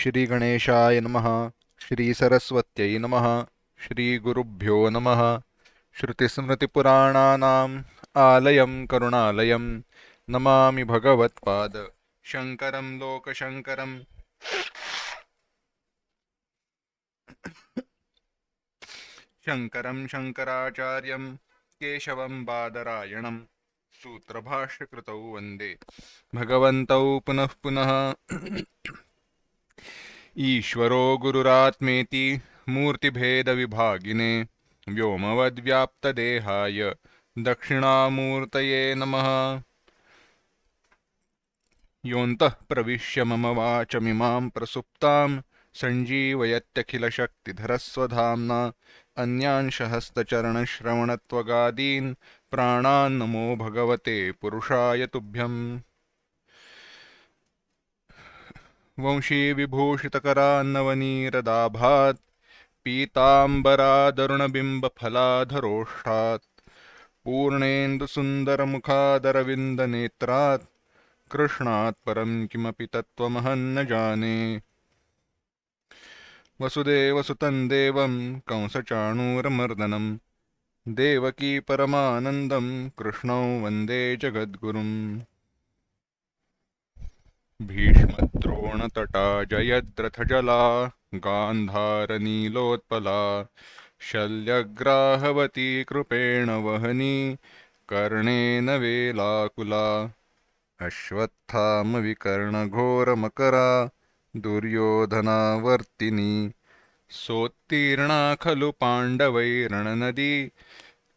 श्री गणेशाय नमः। श्री सरस्वत्यै नमः। श्री गुरुभ्यो नमः। श्रुतिस्मृतिपुराणानाम् आलयं करुणालयं नमामि भगवत्पाद शङ्करं लोकशङ्करं। शङ्करं शङ्कराचार्यं केशवं बादरायणं सूत्रभाष्यकृतौ वन्दे भगवन्तौ पुनः पुनः। ईश्वरो गुरुरात्मेति मूर्तिभेदविभागिने व्योमवद्व्याप्तदेहाय दक्षिणामूर्तये नमः। योऽन्तः प्रविश्य मम वाचमिमां प्रसुप्तां सञ्जीवयत्यखिलशक्तिधरस्वधाम्ना अन्यांशहस्तचरणश्रवणत्वगादीन् प्राणान् नमो भगवते पुरुषाय तुभ्यम्। वंशीविभूषितकरान्नवनीरदाभात् पीताम्बरादरुणबिम्बफलाधरोष्ठात् पूर्णेन्दुसुन्दरमुखादरविन्दनेत्रात् कृष्णात् परं किमपि तत्त्वमहं न जाने। वसुदेवसुतं देवं कंसचाणूरमर्दनं देवकी परमानन्दं कृष्णौ वन्दे जगद्गुरुम्। भीष्मद्रोणतटा जयद्रथजला गान्धारनीलोत्पला शल्यग्राहवती कृपेण वहनी कर्णेन वेलाकुला अश्वत्थामविकर्णघोरमकरा दुर्योधनावर्तिनी सोत्तीर्णा खलु पाण्डवैरणनदी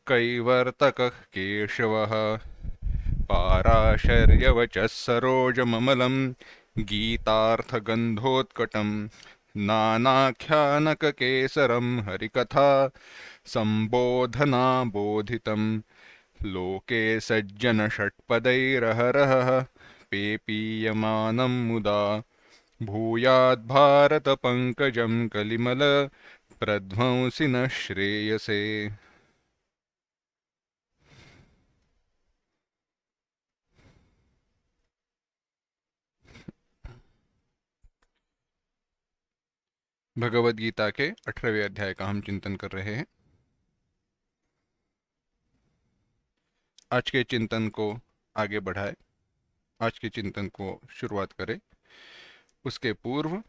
कैवर्तकः केशवः पाराशर्यवचः सरोजममलं गीतार्थगन्धोत्कटं नानाख्यानककेसरं हरिकथा सम्बोधनाबोधितं लोके सज्जनषट्पदैरहरहः पेपीयमानं मुदा भूयाद्भारतपङ्कजं कलिमल प्रध्वंसि न श्रेयसे। भगवद गीता के 18वें अध्याय का हम चिंतन कर रहे हैं। आज के चिंतन को आगे बढ़ाए, आज के चिंतन को शुरुआत करें उसके पूर्व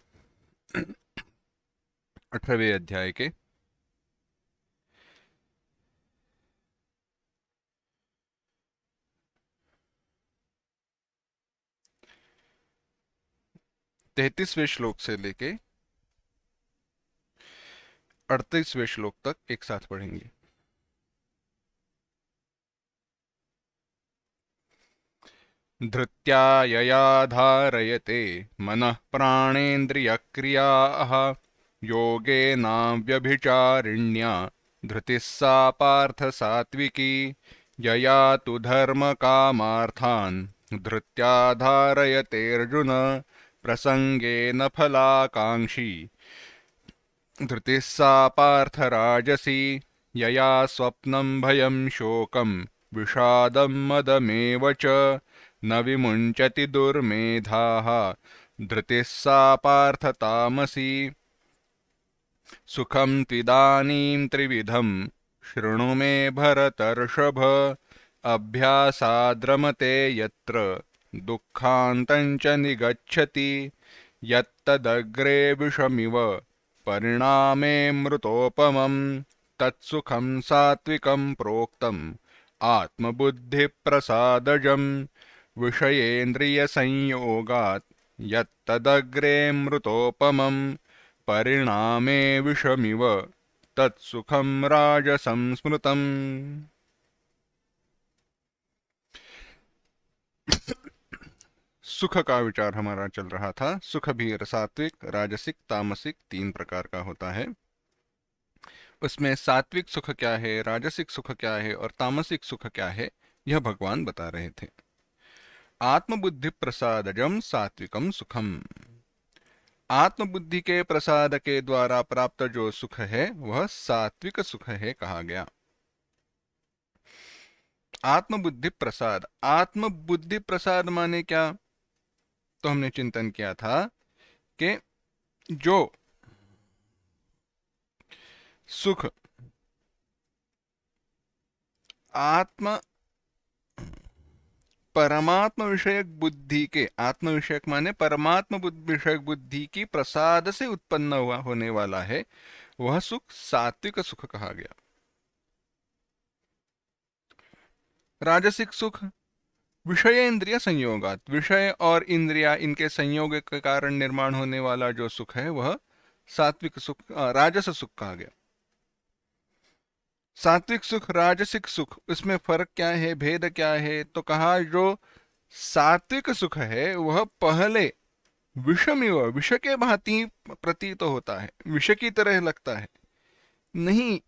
18वें अध्याय के 33वें श्लोक से लेके 38वें श्लोक तक एक साथ पढ़ेंगे। धृत्या यया धारयते मनः प्राणेन्द्रियक्रियाः योगेनाव्यभिचारिण्या धृतिः सा पार्थ सात्विकी यया तु धर्मकामार्थान् धृत्या धारयतेऽर्जुन प्रसंगेन फलाकांक्षी धृतिः सा पार्थ राजसी यया स्वप्नं भयं शोकं विषादं मदमेव च न विमुञ्चति दुर्मेधाः धृतिः सा पार्थ तामसी सुखं त्विदानीं त्रिविधं शृणु मे भरतर्षभ अभ्यासाद्रमते यत्र दुःखान्तं च निगच्छति यत्तदग्रे विषमिव परिणामे मृतोपमं तत्सुखं सात्विकं प्रोक्तम् आत्मबुद्धिप्रसादजं विषयेन्द्रियसंयोगात् यत्तदग्रे मृतोपमं परिणामे विषमिव तत्सुखं राजसं स्मृतम्। सुख का विचार हमारा चल रहा था। सुख भी सात्विक, राजसिक, तामसिक तीन प्रकार का होता है। उसमें सात्विक सुख क्या है, राजसिक सुख क्या है और तामसिक सुख क्या है, यह भगवान बता रहे थे। आत्मबुद्धि प्रसादजम सात्विकम सुखम, आत्मबुद्धि के प्रसाद के द्वारा प्राप्त जो सुख है वह सात्विक सुख है कहा गया। आत्मबुद्धि प्रसाद, आत्मबुद्धि प्रसाद माने क्या? तो हमने चिंतन किया था कि जो सुख आत्म परमात्म विषयक बुद्धि के, आत्म विषयक माने परमात्म विषयक बुद्धि की प्रसाद से उत्पन्न हुआ होने वाला है, वह सुख सात्विक सुख कहा गया। राजसिक सुख विषय इंद्रिय संयोगात, विषय और इंद्रिया इनके संयोग के कारण निर्माण होने वाला जो सुख है वह सात्विक सुख, राजस सुख कहा गया। सात्विक सुख, राजसिक सुख, उसमें फर्क क्या है, भेद क्या है? तो कहा जो सात्विक सुख है वह पहले विषमिव, विष के भांति प्रतीत होता है, विष की तरह लगता है, नहीं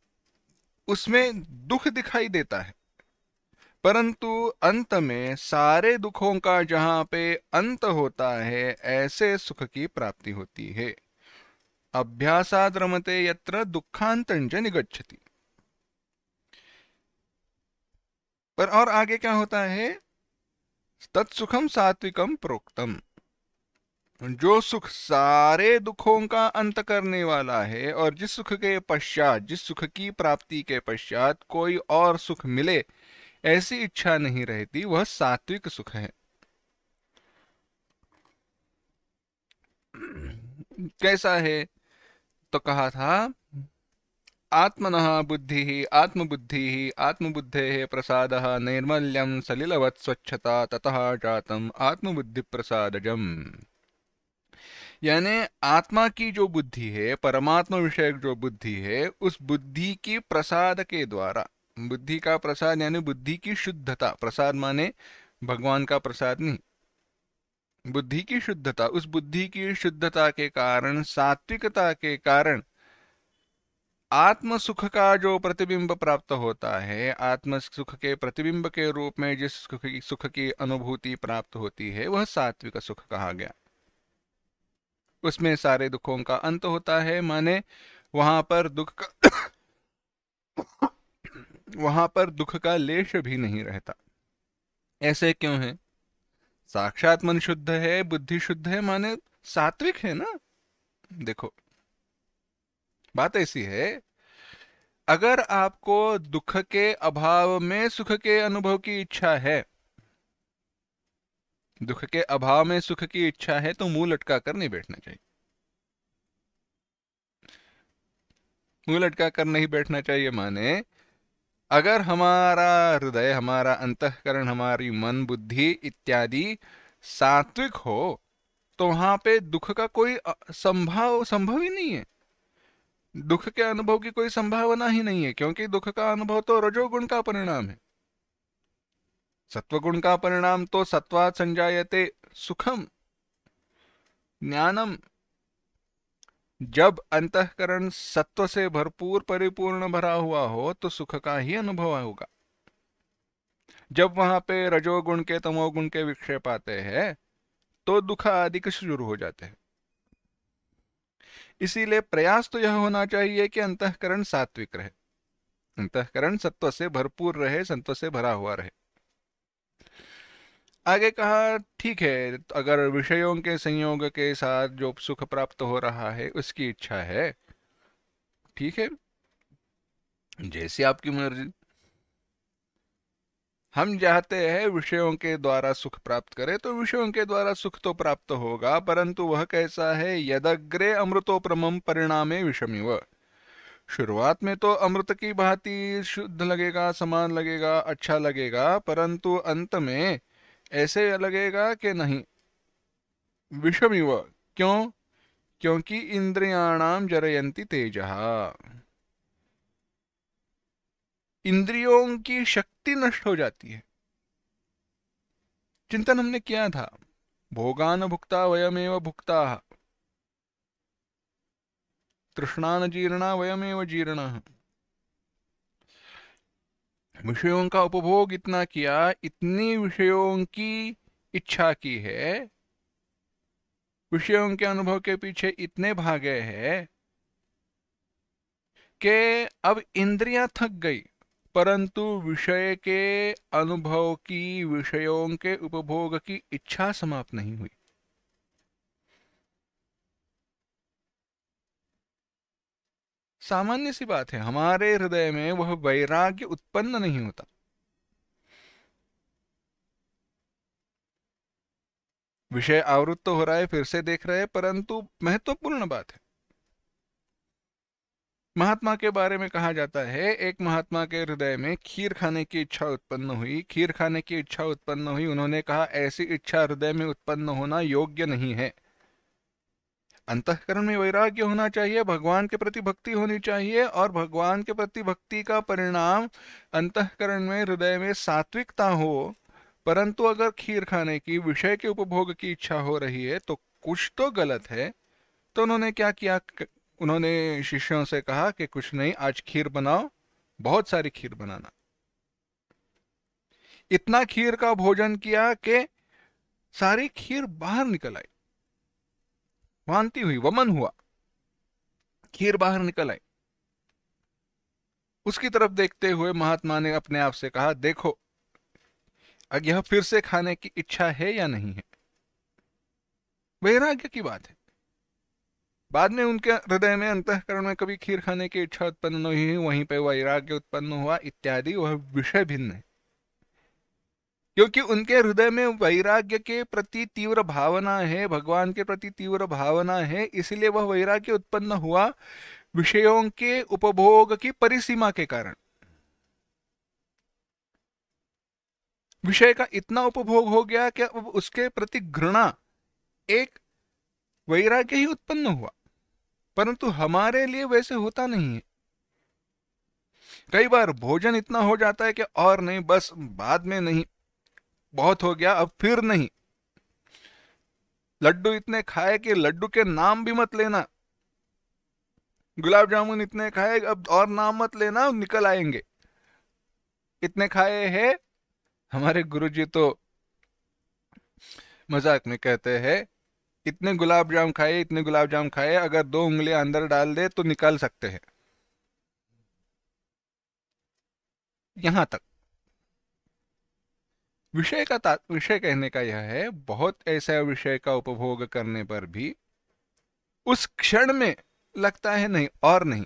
उसमें दुख दिखाई देता है, परंतु अंत में सारे दुखों का जहां पे अंत होता है ऐसे सुख की प्राप्ति होती है। अभ्यासाद रमते यत्र दुखांतं च निगच्छति। पर और आगे क्या होता है? तत्सुखम सात्विकम प्रोक्तम, जो सुख सारे दुखों का अंत करने वाला है और जिस सुख के पश्चात, जिस सुख की प्राप्ति के पश्चात कोई और सुख मिले ऐसी इच्छा नहीं रहती, वह सात्विक सुख है। कैसा है? तो कहा था आत्मनः बुद्धिः आत्मबुद्धिः आत्मबुद्धेः प्रसादः नैर्मल्यं सलिलवत् स्वच्छता ततः जातम् आत्मबुद्धि प्रसादजम्। यानी आत्मा की जो बुद्धि है, परमात्मा विषयक जो बुद्धि है, उस बुद्धि की प्रसाद के द्वारा, बुद्धि का प्रसाद यानी बुद्धि की शुद्धता, प्रसाद माने भगवान का प्रसाद नहीं, बुद्धि की शुद्धता, उस बुद्धि की शुद्धता के कारण, सात्विकता के कारण आत्म सुख का जो प्रतिबिंब प्राप्त होता है, आत्म सुख के प्रतिबिंब के रूप में जिस सुख की अनुभूति प्राप्त होती है वह सात्विक सुख कहा गया। उसमें सारे दुखों का अंत होता है, माने वहां पर दुख का वहां पर दुख का लेश भी नहीं रहता। ऐसे क्यों है? साक्षात मन शुद्ध है, बुद्धि शुद्ध है, माने सात्विक है ना। देखो बात ऐसी है, अगर आपको दुख के अभाव में सुख के अनुभव की इच्छा है, दुख के अभाव में सुख की इच्छा है, तो मुंह लटका कर नहीं बैठना चाहिए। मुंह लटका कर नहीं बैठना चाहिए माने अगर हमारा हृदय, हमारा अंतःकरण, हमारी मन बुद्धि इत्यादि सात्विक हो तो वहां पे दुख का कोई संभव ही नहीं है। दुख के अनुभव की कोई संभावना ही नहीं है, क्योंकि दुख का अनुभव तो रजोगुण का परिणाम है। सत्वगुण का परिणाम तो सत्वात् संजायते सुखम ज्ञानम। जब अंतःकरण सत्व से भरपूर परिपूर्ण भरा हुआ हो तो सुख का ही अनुभव होगा। जब वहां पे रजोगुण के तमोगुण के विक्षेप आते हैं तो दुख आदि के शुरू हो जाते हैं। इसीलिए प्रयास तो यह होना चाहिए कि अंतःकरण सात्विक रहे, अंतःकरण सत्व से भरपूर रहे, सत्व से भरा हुआ रहे। आगे कहा ठीक है, अगर विषयों के संयोग के साथ जो सुख प्राप्त हो रहा है उसकी इच्छा है, ठीक है, जैसी आपकी मर्जी। हम चाहते हैं विषयों के द्वारा सुख प्राप्त करें तो विषयों के द्वारा सुख तो प्राप्त होगा, परंतु वह कैसा है? यदग्रे अमृतोपरमं परिणामे विषमिव। शुरुआत में तो अमृत की भांति शुद्ध लगेगा, समान लगेगा, अच्छा लगेगा, परंतु अंत में ऐसे लगेगा कि नहीं, विषमिव। क्यों? क्योंकि इंद्रियाणाम जरयन्ति तेजः, इंद्रियों की शक्ति नष्ट हो जाती है। चिंतन हमने किया था, भोगान भुक्ता वयमेव भुक्ता, तृष्णान जीर्णा वयमेव जीर्ण। विषयों का उपभोग इतना किया, इतनी विषयों की इच्छा की है, विषयों के अनुभव के पीछे इतने भागे हैं कि अब इंद्रियां थक गई, परंतु विषय के अनुभव की, विषयों के उपभोग की इच्छा समाप्त नहीं हुई। सामान्य सी बात है, हमारे हृदय में वह वैराग्य उत्पन्न नहीं होता। विषय आवृत्त तो हो रहा है, फिर से देख रहे हैं, परंतु महत्वपूर्ण बात है, महात्मा के बारे में कहा जाता है, एक महात्मा के हृदय में खीर खाने की इच्छा उत्पन्न हुई, खीर खाने की इच्छा उत्पन्न हुई, उन्होंने कहा ऐसी इच्छा हृदय में उत्पन्न होना योग्य नहीं है। अंतःकरण में वैराग्य होना चाहिए, भगवान के प्रति भक्ति होनी चाहिए, और भगवान के प्रति भक्ति का परिणाम अंतःकरण में, हृदय में सात्विकता हो। परंतु अगर खीर खाने की, विषय के उपभोग की इच्छा हो रही है तो कुछ तो गलत है। तो उन्होंने क्या किया, उन्होंने शिष्यों से कहा कि कुछ नहीं, आज खीर बनाओ, बहुत सारी खीर बनाना। इतना खीर का भोजन किया कि सारी खीर बाहर निकल आई, वांति हुई, वमन हुआ, खीर बाहर निकल आई। उसकी तरफ देखते हुए महात्मा ने अपने आप से कहा, देखो अब यह फिर से खाने की इच्छा है या नहीं है। वैराग्य की बात है। बाद में उनके हृदय में, अंतःकरण में कभी खीर खाने की इच्छा उत्पन्न नहीं हुई, वहीं पर वैराग्य उत्पन्न हुआ इत्यादि, वह विषय भिन्न है। क्योंकि उनके हृदय में वैराग्य के प्रति तीव्र भावना है, भगवान के प्रति तीव्र भावना है, इसलिए वह वैराग्य उत्पन्न हुआ विषयों के उपभोग की परिसीमा के कारण। विषय का इतना उपभोग हो गया कि अब उसके प्रति घृणा, एक वैराग्य ही उत्पन्न हुआ। परंतु हमारे लिए वैसे होता नहीं है। कई बार भोजन इतना हो जाता है कि और नहीं, बस बाद में नहीं, बहुत हो गया, अब फिर नहीं। लड्डू इतने खाए कि लड्डू के नाम भी मत लेना, गुलाब जामुन इतने खाए, अब और नाम मत लेना, निकल आएंगे, इतने खाए हैं। हमारे गुरुजी तो मजाक में कहते हैं, इतने गुलाब जाम खाए, इतने गुलाब जाम खाए, अगर 2 उंगलियां अंदर डाल दे तो निकाल सकते हैं। यहां तक विषय कहने का यह है, बहुत ऐसा विषय का उपभोग करने पर भी उस क्षण में लगता है नहीं और नहीं,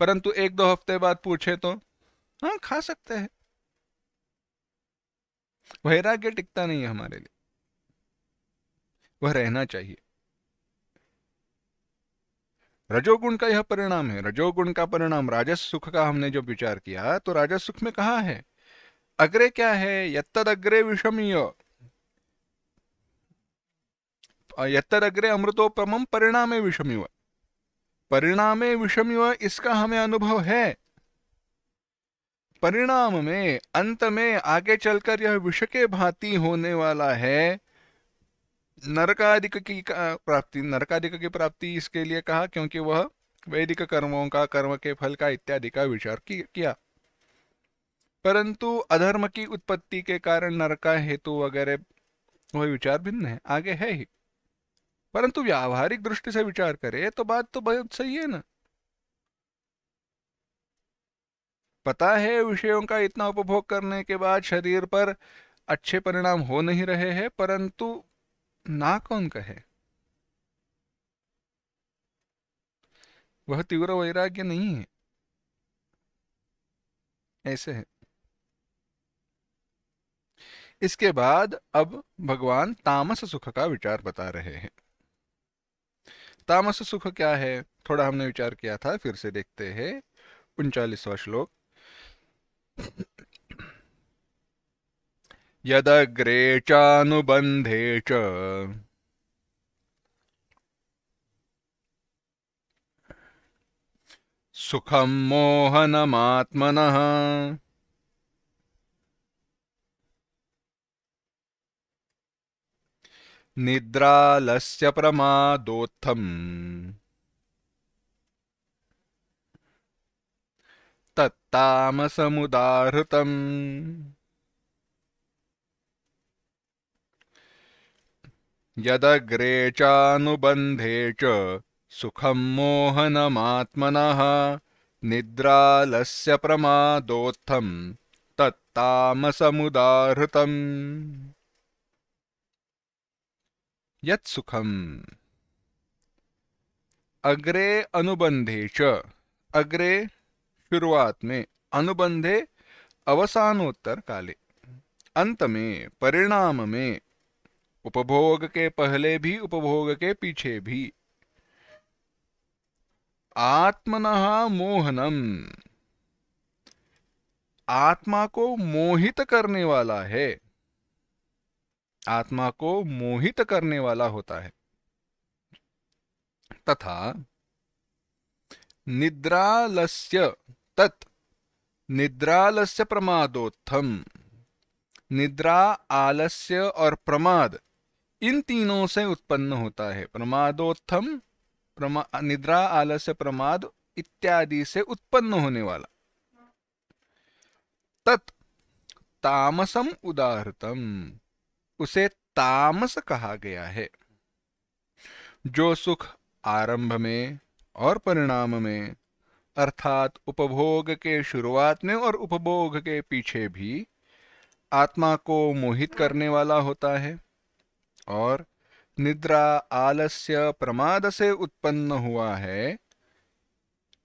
परंतु 1-2 हफ्ते बाद पूछे तो हाँ, खा सकते हैं। वैराग्य टिकता नहीं है हमारे लिए, वह रहना चाहिए। रजोगुण का यह परिणाम है। रजोगुण का परिणाम राजस सुख का हमने जो विचार किया, तो राजस सुख में कहा है, अग्रे क्या है, यत्तद अग्रे विषमीय, यत्तद अग्रे अमृतोपमम परिणामे विषमिव, परिणामे विषमिव, इसका हमें अनुभव है। परिणाम में, अंत में, आगे चलकर यह विष के भांति होने वाला है। नरकादिक की प्राप्ति, नरकादिक की प्राप्ति इसके लिए कहा क्योंकि वह वैदिक कर्मों का, कर्म के फल का इत्यादि का विचार किया। परंतु अधर्म की उत्पत्ति के कारण नरका हेतु वगैरह वह विचार भिन्न है, आगे है ही। परंतु व्यावहारिक दृष्टि से विचार करें तो बात तो बहुत सही है ना। पता है विषयों का इतना उपभोग करने के बाद शरीर पर अच्छे परिणाम हो नहीं रहे हैं, परंतु ना कौन कहे, वह तीव्र वैराग्य नहीं है। ऐसे है। इसके बाद अब भगवान तामस सुख का विचार बता रहे हैं। तामस सुख क्या है, थोड़ा हमने विचार किया था, फिर से देखते हैं। 39वां श्लोक, यदग्रे चानुबंधे च सुखम मोहनमात्मनः निद्रालस्य प्रमादोत्थम तत्तामसमुदाहृतम्। यदग्रे चानुबंधे च सुखम मोहनमात्मनः निद्रालस्य प्रमादोत्थम तत्तामसमुदाहृतम्। यत् सुखम अग्रे अनुबंधे च, अग्रे शुरुआत में, अनुबंधे अवसानोत्तर काले, अंत में, परिणाम में, उपभोग के पहले भी उपभोग के पीछे भी, आत्मनः मोहनम, आत्मा को मोहित करने वाला है, आत्मा को मोहित करने वाला होता है। तथा निद्रालस्य तत्, निद्रालस्य प्रमादोत्थम, निद्रा, आलस्य और प्रमाद, इन तीनों से उत्पन्न होता है। प्रमादोत्थम, निद्रा, आलस्य, प्रमाद इत्यादि से उत्पन्न होने वाला। तत् तामसम उदाहृतम, उसे तामस कहा गया है। जो सुख आरंभ में और परिणाम में, अर्थात उपभोग के शुरुआत में और उपभोग के पीछे भी आत्मा को मोहित करने वाला होता है, और निद्रा, आलस्य, प्रमाद से उत्पन्न हुआ है,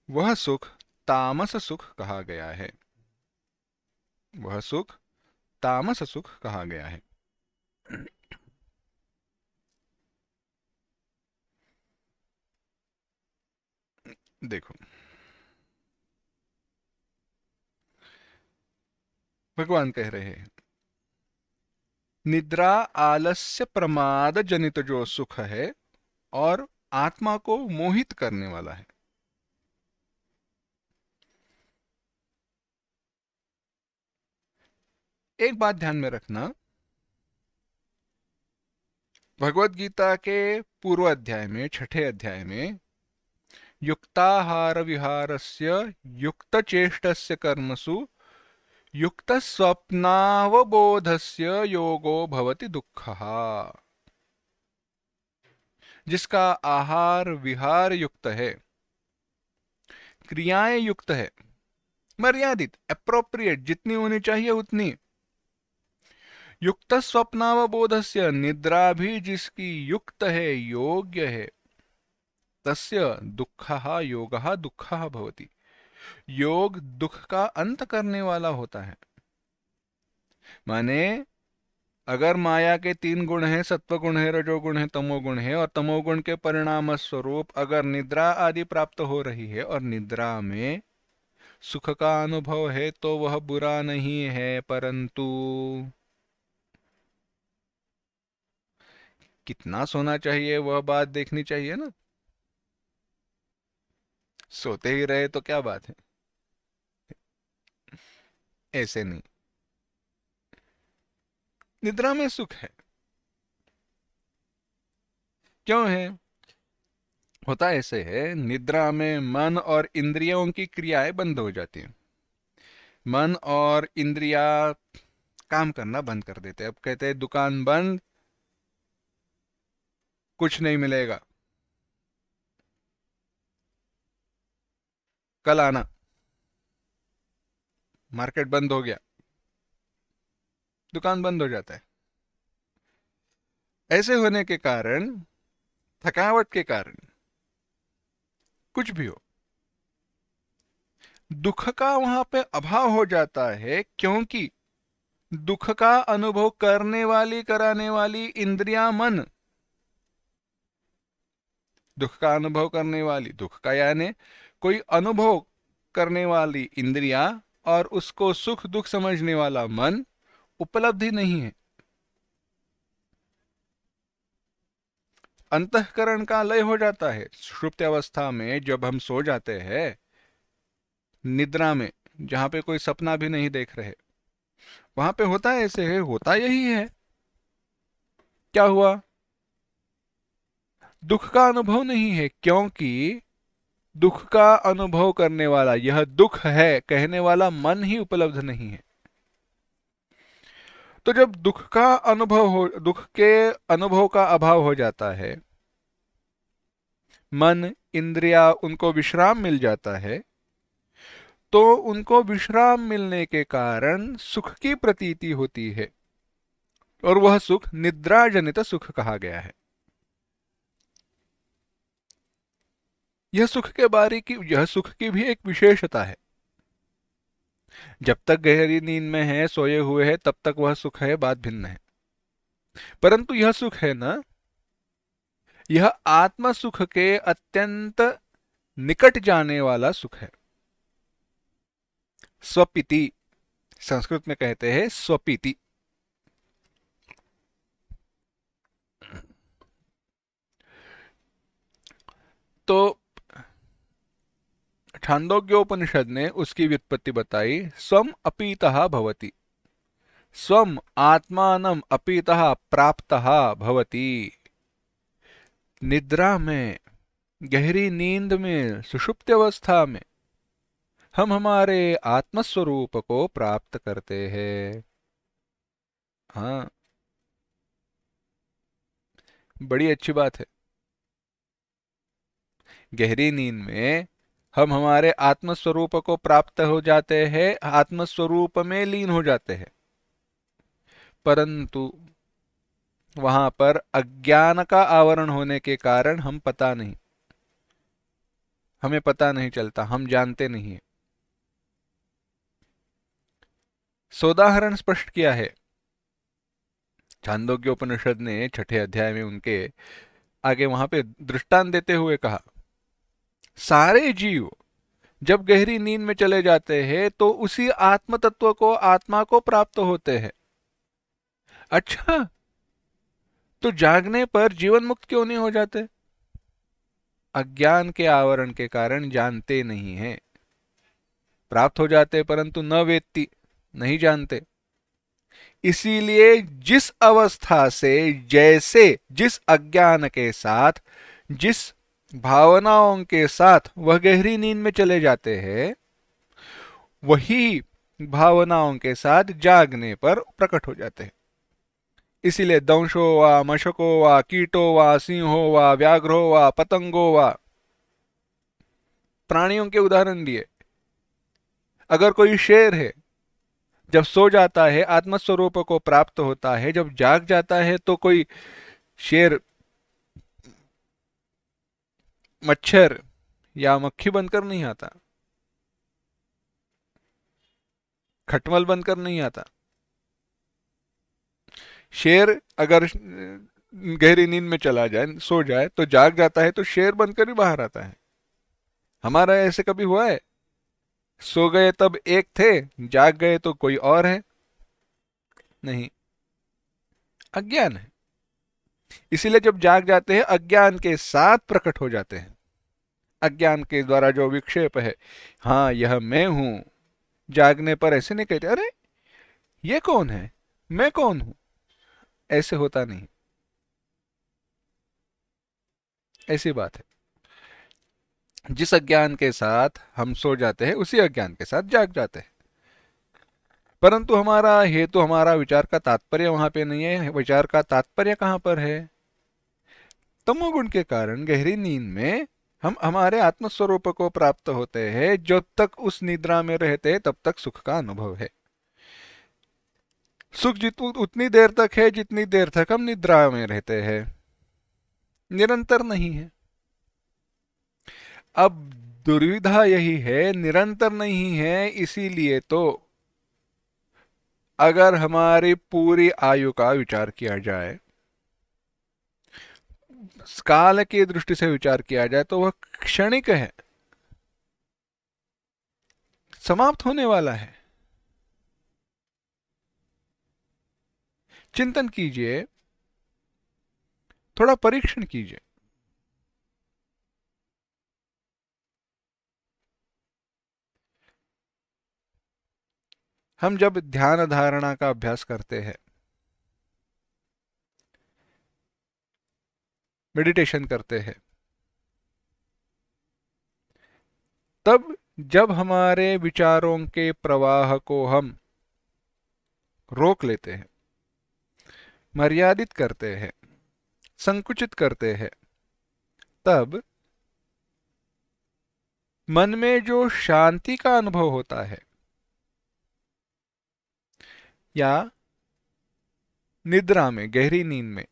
वह सुख तामस सुख कहा गया है। वह सुख तामस सुख कहा गया है। देखो, भगवान कह रहे हैं, निद्रा, आलस्य, प्रमाद जनित जो सुख है और आत्मा को मोहित करने वाला है। एक बात ध्यान में रखना, भगवत गीता के पूर्व अध्याय में, छठे अध्याय में, युक्ताहार विहारस्य युक्त चेष्टस्य कर्मसु युक्त स्वप्नावबोधस्य योगो भवति दुःखः, जिसका आहार विहार युक्त है, क्रियाएं युक्त है, मर्यादित, एप्रोप्रिएट, जितनी होनी चाहिए उतनी, युक्त स्वप्नावबोधस्य, निद्रा भी जिसकी युक्त है, योग्य है, तस्य दुःखः योगः दुःखः भवति, योग दुख का अंत करने वाला होता है। माने अगर माया के 3 गुण हैं, सत्व गुण है, रजोगुण है, तमोगुण है, और तमोगुण के परिणाम स्वरूप अगर निद्रा आदि प्राप्त हो रही है और निद्रा में सुख का अनुभव है, तो वह बुरा नहीं है, परंतु कितना सोना चाहिए वह बात देखनी चाहिए ना। सोते ही रहे तो क्या बात है, ऐसे नहीं। निद्रा में सुख है, क्यों है? होता ऐसे है, निद्रा में मन और इंद्रियों की क्रियाएं बंद हो जाती हैं। मन और इंद्रिया काम करना बंद कर देते हैं। अब कहते हैं दुकान बंद, कुछ नहीं मिलेगा, कल आना, मार्केट बंद हो गया, दुकान बंद हो जाता है। ऐसे होने के कारण, थकावट के कारण, कुछ भी हो, दुख का वहां पे अभाव हो जाता है, क्योंकि दुख का अनुभव करने वाली, कराने वाली इंद्रियां, मन, दुख का अनुभव करने वाली, दुख का यानी कोई अनुभव करने वाली इंद्रियां और उसको सुख दुख समझने वाला मन उपलब्धि नहीं है। अंतःकरण का लय हो जाता है। सुषुप्ति अवस्था में जब हम सो जाते हैं, निद्रा में, जहां पे कोई सपना भी नहीं देख रहे, वहां पे होता है ऐसे है, होता यही है। क्या हुआ? दुख का अनुभव नहीं है, क्योंकि दुख का अनुभव करने वाला, यह दुख है कहने वाला मन ही उपलब्ध नहीं है। तो जब दुख का अनुभव हो, दुख के अनुभव का अभाव हो जाता है, मन, इंद्रिया, उनको विश्राम मिल जाता है, तो उनको विश्राम मिलने के कारण सुख की प्रतीति होती है, और वह सुख निद्रा जनित सुख कहा गया है। यह सुख की भी एक विशेषता है। जब तक गहरी नींद में है, सोए हुए है, तब तक वह सुख है, बात भिन्न है। परंतु यह सुख है ना, यह आत्म सुख के अत्यंत निकट जाने वाला सुख है। स्वपिति, संस्कृत में कहते हैं स्वपिति। तो छांदोग्योपनिषद ने उसकी व्युत्पत्ति बताई, स्वम अपीतः भवति। स्वम आत्मानम अपीतः प्राप्तः भवति। निद्रा में, गहरी नींद में, सुषुप्त अवस्था में हम हमारे आत्मस्वरूप को प्राप्त करते हैं। हाँ, बड़ी अच्छी बात है। गहरी नींद में हम हमारे आत्मस्वरूप को प्राप्त हो जाते हैं, आत्मस्वरूप में लीन हो जाते हैं। परंतु वहां पर अज्ञान का आवरण होने के कारण हमें पता नहीं चलता, हम जानते नहीं है। सोदाहरण स्पष्ट किया है छांदोग्योपनिषद ने 6 अध्याय में। उनके आगे वहां पे दृष्टांत देते हुए कहा, सारे जीव जब गहरी नींद में चले जाते हैं तो उसी आत्म तत्व को, आत्मा को प्राप्त होते हैं। अच्छा, तो जागने पर जीवन मुक्त क्यों नहीं हो जाते? अज्ञान के आवरण के कारण जानते नहीं हैं। प्राप्त हो जाते परंतु न वेत्ति, नहीं जानते। इसीलिए जिस अवस्था से, जैसे जिस अज्ञान के साथ, जिस भावनाओं के साथ वह गहरी नींद में चले जाते हैं, वही भावनाओं के साथ जागने पर प्रकट हो जाते हैं। इसीलिए दंशो वा मशको वा कीटो वा सिंहो वा व्याघ्रो वा पतंगो वा, प्राणियों के उदाहरण दिए। अगर कोई शेर है, जब सो जाता है आत्मस्वरूप को प्राप्त होता है, जब जाग जाता है तो कोई शेर मच्छर या मक्खी बनकर नहीं आता, खटमल बनकर नहीं आता। शेर अगर गहरी नींद में चला जाए, सो जाए, तो जाग जाता है तो शेर बनकर ही बाहर आता है। हमारा ऐसे कभी हुआ है? सो गए तब एक थे, जाग गए तो कोई और है? नहीं, अज्ञान है। इसीलिए जब जाग जाते हैं अज्ञान के साथ प्रकट हो जाते हैं। अज्ञान के द्वारा जो विक्षेप है, हाँ यह मैं हूं, जागने पर ऐसे नहीं कहते अरे ये कौन है, मैं कौन हूं। ऐसे होता नहीं, ऐसी बात है। जिस अज्ञान के साथ हम सो जाते हैं उसी अज्ञान के साथ जाग जाते हैं। परंतु हमारा हेतु, हमारा विचार का तात्पर्य वहां पे नहीं है। विचार का तात्पर्य कहां पर है? तमोगुण के कारण गहरी नींद में हम हमारे आत्मस्वरूप को प्राप्त होते हैं। जब तक उस निद्रा में रहते हैं तब तक सुख का अनुभव है। सुख उतनी देर तक है जितनी देर तक हम निद्रा में रहते हैं, निरंतर नहीं है। अब दुविधा यही है, निरंतर नहीं है। इसीलिए तो अगर हमारी पूरी आयु का विचार किया जाए, काल की दृष्टि से विचार किया जाए, तो वह क्षणिक है, समाप्त होने वाला है। चिंतन कीजिए, थोड़ा परीक्षण कीजिए। हम जब ध्यान धारणा का अभ्यास करते हैं, मेडिटेशन करते हैं, तब जब हमारे विचारों के प्रवाह को हम रोक लेते हैं, मर्यादित करते हैं, संकुचित करते हैं, तब मन में जो शांति का अनुभव होता है, या निद्रा में, गहरी नींद में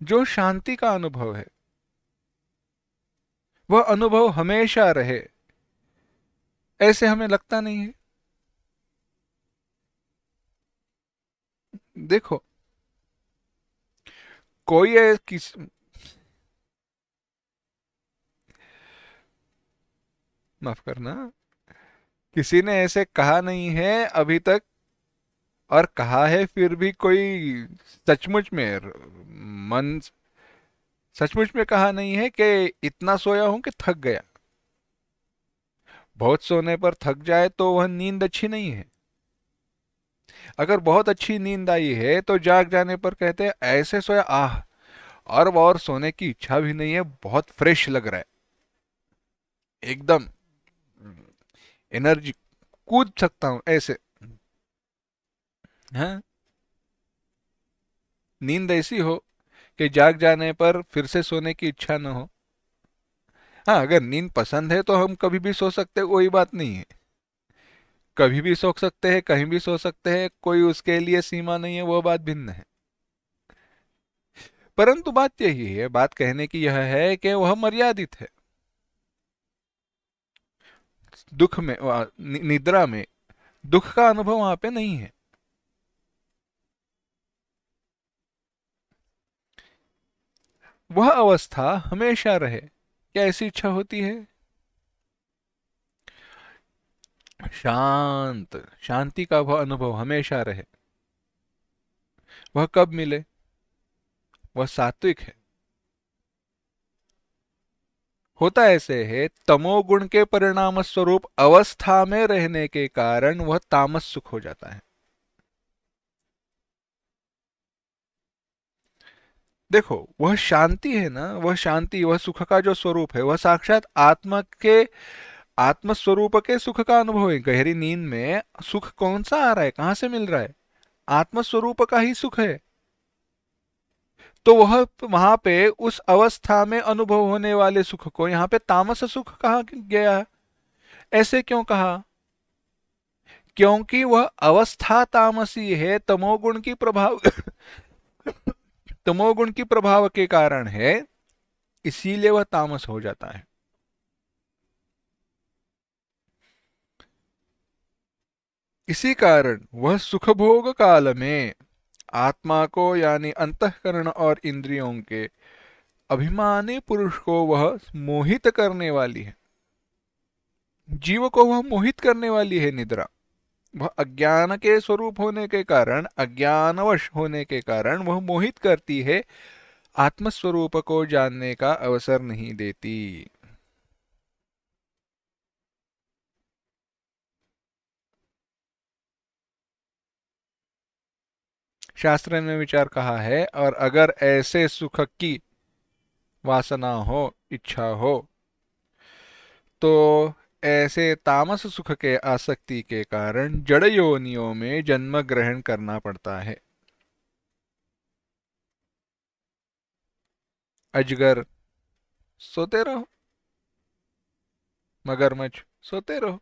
जो शांति का अनुभव है, वह अनुभव हमेशा रहे, ऐसे हमें लगता नहीं है। देखो, कोई है किस, माफ करना, किसी ने ऐसे कहा नहीं है अभी तक, और कहा है फिर भी कोई सचमुच में मन, सचमुच में कहा नहीं है कि इतना सोया हूं कि थक गया। बहुत सोने पर थक जाए तो वह नींद अच्छी नहीं है। अगर बहुत अच्छी नींद आई है तो जाग जाने पर कहते हैं ऐसे सोया, आह, और सोने की इच्छा भी नहीं है, बहुत फ्रेश लग रहा है, एकदम एनर्जी, कूद सकता हूं ऐसे। हाँ, नींद ऐसी हो कि जाग जाने पर फिर से सोने की इच्छा न हो। हाँ, अगर नींद पसंद है तो हम कभी भी सो सकते हैं, कोई बात नहीं है। कभी भी सो सकते हैं, कहीं भी सो सकते हैं, कोई उसके लिए सीमा नहीं है, वो बात भिन्न है। परंतु बात यही है, बात कहने की यह है कि वह मर्यादित है। दुख में, निद्रा में दुख का अनुभव वहां पे नहीं है। वह अवस्था हमेशा रहे, क्या ऐसी इच्छा होती है? शांत, शांति का वह अनुभव हमेशा रहे, वह कब मिले? वह सात्विक है। होता ऐसे है, तमोगुण के परिणाम स्वरूप अवस्था में रहने के कारण वह तामस सुख हो जाता है। देखो, वह शांति है ना, वह शांति, वह सुख का जो स्वरूप है, वह साक्षात आत्मा के, आत्म स्वरूप के सुख का अनुभव है। गहरी नींद में सुख कौन सा आ रहा है, कहां से मिल रहा है? आत्म स्वरूप का ही सुख है। तो वह वहां पे उस अवस्था में अनुभव होने वाले सुख को यहाँ पे तामस सुख कहा गया है। ऐसे क्यों कहा? क्योंकि वह अवस्था तामसी है, तमोगुण की प्रभाव तमोगुण की प्रभाव के कारण है, इसीलिए वह तामस हो जाता है। इसी कारण वह सुख भोग काल में आत्मा को, यानी अंतःकरण और इंद्रियों के अभिमानी पुरुष को वह मोहित करने वाली है। जीव को वह मोहित करने वाली है निद्रा। वह अज्ञान के स्वरूप होने के कारण, अज्ञानवश होने के कारण वह मोहित करती है, आत्मस्वरूप को जानने का अवसर नहीं देती। शास्त्र ने विचार कहा है, और अगर ऐसे सुख की वासना हो, इच्छा हो, तो ऐसे तामस सुख के आसक्ति के कारण जड़ योनियों में जन्म ग्रहण करना पड़ता है। अजगर, सोते रहो, मगरमच्छ, सोते रहो,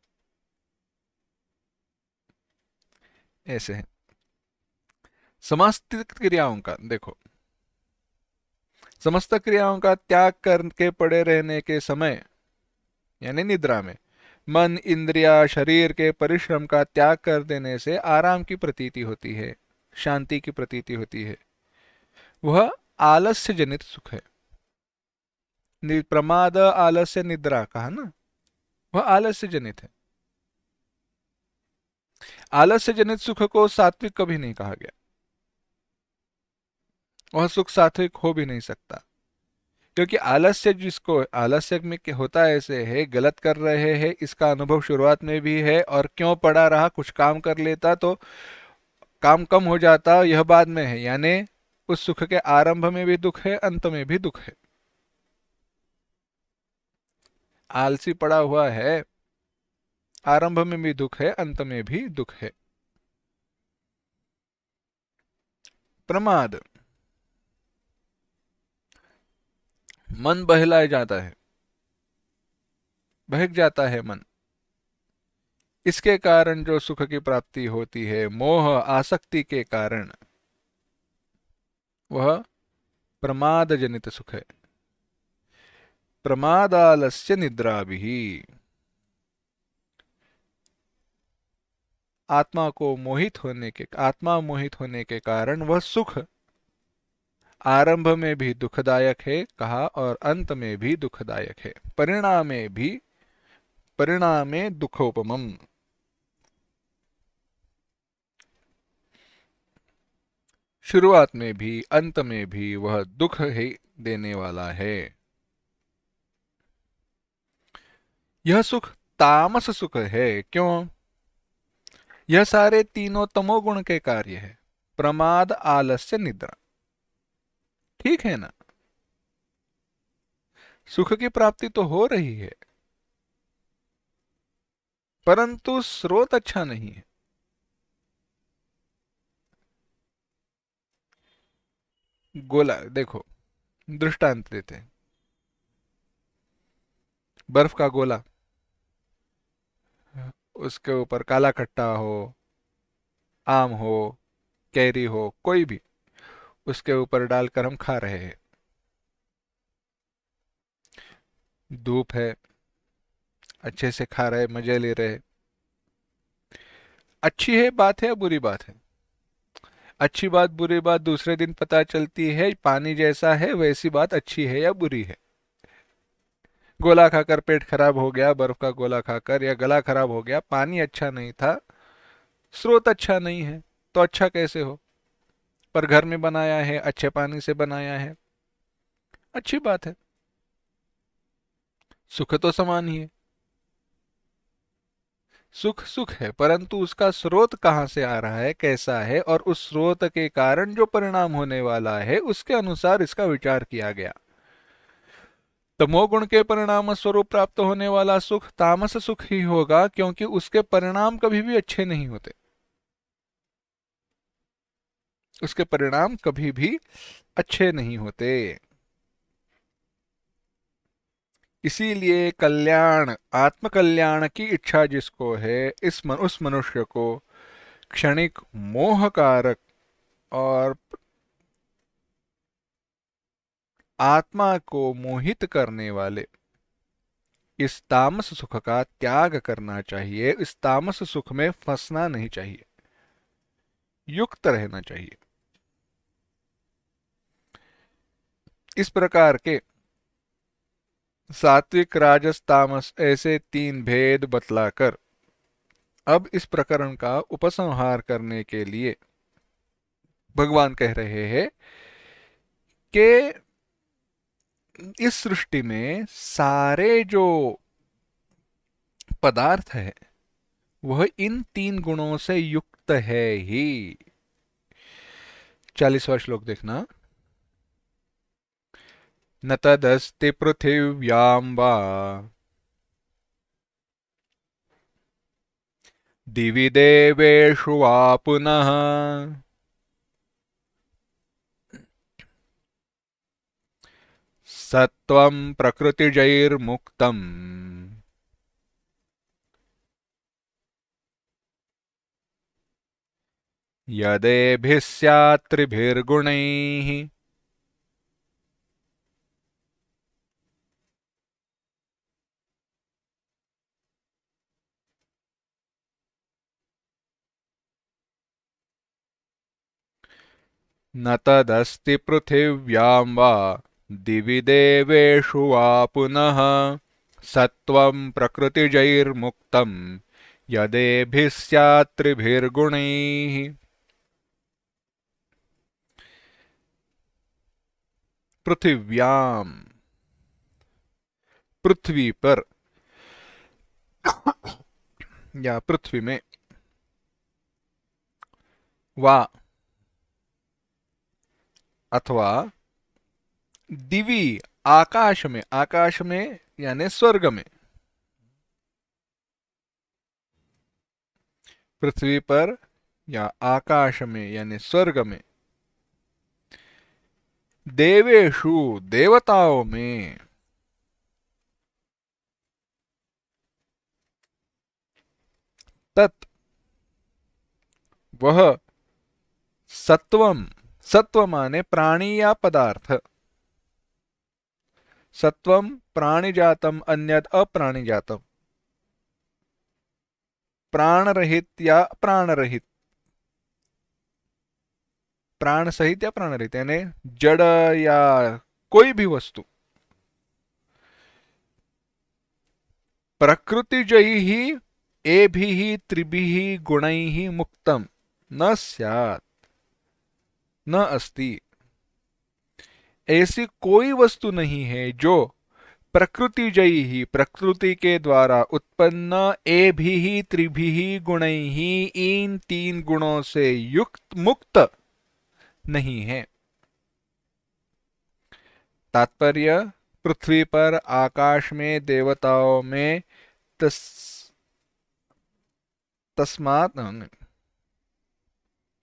ऐसे है। समस्त क्रियाओं का देखो, समस्त क्रियाओं का त्याग करके पड़े रहने के समय, यानी निद्रा में, मन, इंद्रिया, शरीर के परिश्रम का त्याग कर देने से आराम की प्रतीति होती है, शांति की प्रतीति होती है। वह आलस्य जनित सुख है। प्रमाद, आलस्य, निद्रा कहा ना, वह आलस्य जनित है। आलस्य जनित सुख को सात्विक कभी नहीं कहा गया। वह सुख सात्विक हो भी नहीं सकता, क्योंकि आलस्य, जिसको आलस्य में होता ऐसे है, गलत कर रहे हैं इसका अनुभव शुरुआत में भी है, और क्यों पड़ा रहा, कुछ काम कर लेता तो काम कम हो जाता, यह बाद में है। यानी उस सुख के आरंभ में भी दुख है, अंत में भी दुख है। आलसी पड़ा हुआ है, आरंभ में भी दुख है, अंत में भी दुख है। प्रमाद, मन बहलाए जाता है, बहक जाता है मन। इसके कारण जो सुख की प्राप्ति होती है, मोह आसक्ति के कारण, वह प्रमाद जनित सुख है। प्रमादालस्य निद्राभिः। आत्मा मोहित होने के कारण वह सुख आरंभ में भी दुखदायक है कहा और अंत में भी दुखदायक है, परिणामे दुखोपमम। शुरुआत में भी अंत में भी वह दुख ही देने वाला है। यह सुख तामस सुख है। क्यों? यह सारे तीनों तमोगुण के कार्य है। प्रमाद, आलस्य, निद्रा। ठीक है ना? सुख की प्राप्ति तो हो रही है, परंतु स्रोत अच्छा नहीं है। गोला देखो, दृष्टांत देते हैं। बर्फ का गोला, उसके ऊपर काला खट्टा हो, आम हो, कैरी हो, कोई भी, उसके ऊपर डालकर हम खा रहे हैं। धूप है, अच्छे से खा रहे, मजे ले रहे। अच्छी है बात है या बुरी बात है? अच्छी बात बुरी बात दूसरे दिन पता चलती है। पानी जैसा है वैसी बात अच्छी है या बुरी है? गोला खाकर पेट खराब हो गया, बर्फ का गोला खाकर, या गला खराब हो गया, पानी अच्छा नहीं था, स्रोत अच्छा नहीं है, तो अच्छा कैसे हो? पर घर में बनाया है, अच्छे पानी से बनाया है, अच्छी बात है। सुख तो समान ही है। सुख सुख है, परंतु उसका स्रोत कहाँ से आ रहा है, कैसा है, और उस स्रोत के कारण जो परिणाम होने वाला है उसके अनुसार इसका विचार किया गया। तमोगुण के परिणाम स्वरूप प्राप्त होने वाला सुख तामस सुख ही होगा, क्योंकि उसके परिणाम कभी भी अच्छे नहीं होते। उसके परिणाम कभी भी अच्छे नहीं होते। इसीलिए कल्याण, आत्मकल्याण की इच्छा जिसको है, उस मनुष्य को क्षणिक मोहकारक और आत्मा को मोहित करने वाले इस तामस सुख का त्याग करना चाहिए। इस तामस सुख में फंसना नहीं चाहिए, युक्त रहना चाहिए। इस प्रकार के सात्विक, राजस, तामस ऐसे तीन भेद बतलाकर अब इस प्रकरण का उपसंहार करने के लिए भगवान कह रहे हैं कि इस सृष्टि में सारे जो पदार्थ है वह इन तीन गुणों से युक्त है ही। 40वां श्लोक देखना। न तदस्ति पृथिव्यां वा दिवि देवेषु वा पुनः सत्वं प्रकृतिजैर्मुक्तम् यदेभिः स्यात् त्रिभिर्गुणैः। न तदस्ति पृथिव्यां वा दिवि देवेषु वा पुनः सत्वं प्रकृतिजैर्मुक्तं यदेभिः स्यात् त्रिभिर्गुणैः। पृथिव्याम, पृथ्वी पर या पृथ्वी में, वा अथवा दिवी आकाश में, आकाश में यानी स्वर्ग में, पृथ्वी पर या आकाश में यानी स्वर्ग में, देवेशु देवताओं में, तत् वह सत्वम, सत्व माने प्राणी या पदार्थ, सत्वम प्राणिजातम अन्यद अप्राणिजातम, प्राण रहित या प्राण रहित, प्राण सहित या प्राण रहित, यानी जड़ या कोई भी वस्तु, प्रकृतिजैहि एभिः त्रिभिः गुणैः मुक्तम न स्यात्, न अस्ति। ऐसी कोई वस्तु नहीं है जो प्रकृतिजयी ही, प्रकृति के द्वारा उत्पन्न एभिः त्रिभिः गुणैः, इन तीन गुणों से युक्त मुक्त नहीं है। तात्पर्य, पृथ्वी पर, आकाश में, देवताओं में, तस्मात्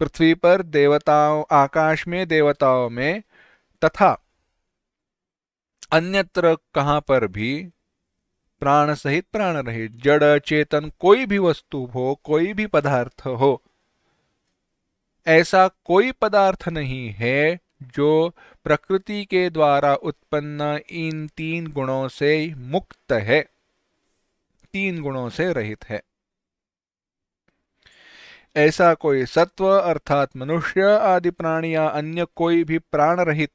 पृथ्वी पर, देवताओं, आकाश में, देवताओं में तथा अन्यत्र कहां पर भी प्राण सहित प्राण रहित जड़ चेतन कोई भी वस्तु हो, कोई भी पदार्थ हो, ऐसा कोई पदार्थ नहीं है जो प्रकृति के द्वारा उत्पन्न इन तीन गुणों से मुक्त है, तीन गुणों से रहित है। ऐसा कोई सत्व अर्थात मनुष्य आदि प्राणी या अन्य कोई भी प्राण रहित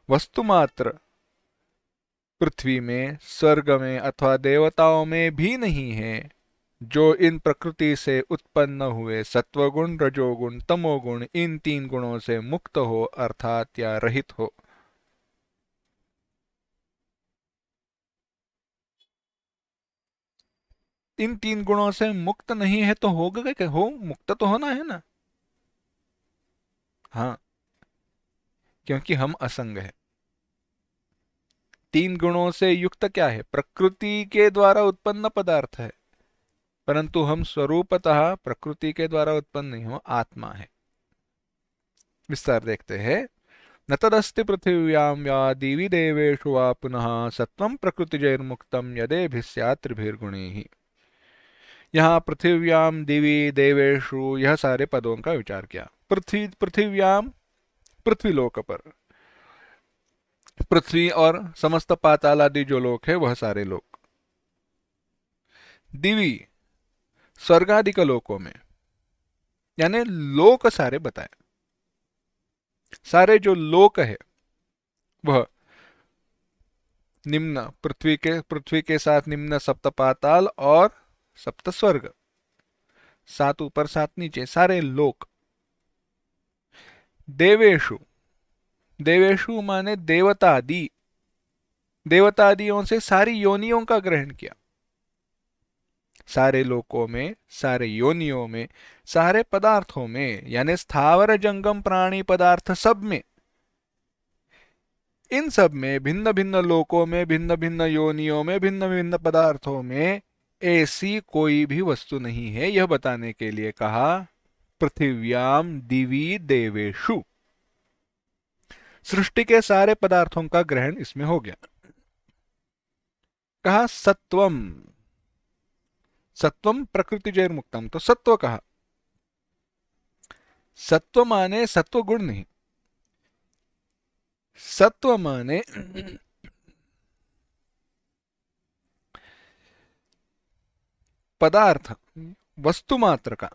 वस्तु मात्र पृथ्वी में, स्वर्ग में अथवा देवताओं में भी नहीं है जो इन प्रकृति से उत्पन्न हुए सत्वगुण, रजोगुण, तमोगुण, इन तीन गुणों से मुक्त हो अर्थात या रहित हो। इन तीन गुणों से मुक्त नहीं है तो होगा क्या? हो मुक्त तो होना है ना। हाँ, क्योंकि हम असंग है। तीन गुणों से युक्त क्या है? प्रकृति के द्वारा उत्पन्न पदार्थ है, परंतु हम स्वरूपतः प्रकृति के द्वारा उत्पन्न नहीं हो, आत्मा है। विस्तार देखते हैं। न तदस्ति पृथिव्यां या दिवि देवेषु वा पुनः सत्वं प्रकृतिजैर्मुक्तं यदेभिः त्रिभिर्गुणैः। यहाँ पृथिव्याम, दिवि, देवेषु, यह सारे पदों का विचार किया। पृथिव्याम, पृथ्वीलोक पर, पृथ्वी और समस्त पाताल आदि जो लोक है वह सारे लोक। दिवि, स्वर्गादिक लोकों में, यानी लोक सारे बताए। सारे जो लोक है वह निम्न पृथ्वी के साथ निम्न सप्त पाताल और सप्त स्वर्ग, सात ऊपर सात नीचे, सारे लोक। देवेशु, देवेशु माने देवतादि, देवतादियों से सारी योनियों का ग्रहण किया। सारे लोकों में, सारे योनियों में, सारे पदार्थों में, यानी स्थावर जंगम प्राणी पदार्थ सब में, इन सब में, भिन्न भिन्न लोकों में, भिन्न भिन्न योनियों में, भिन्न भिन्न पदार्थों में ऐसी कोई भी वस्तु नहीं है, यह बताने के लिए कहा पृथिव्याम दिवि देवेशु। सृष्टि के सारे पदार्थों का ग्रहण इसमें हो गया। कहा सत्वम, सत्वम प्रकृतिजैर्मुक्तम, तो सत्व कहा। सत्व माने सत्व गुण नहीं, सत्व माने पदार्थ, वस्तु मात्र का,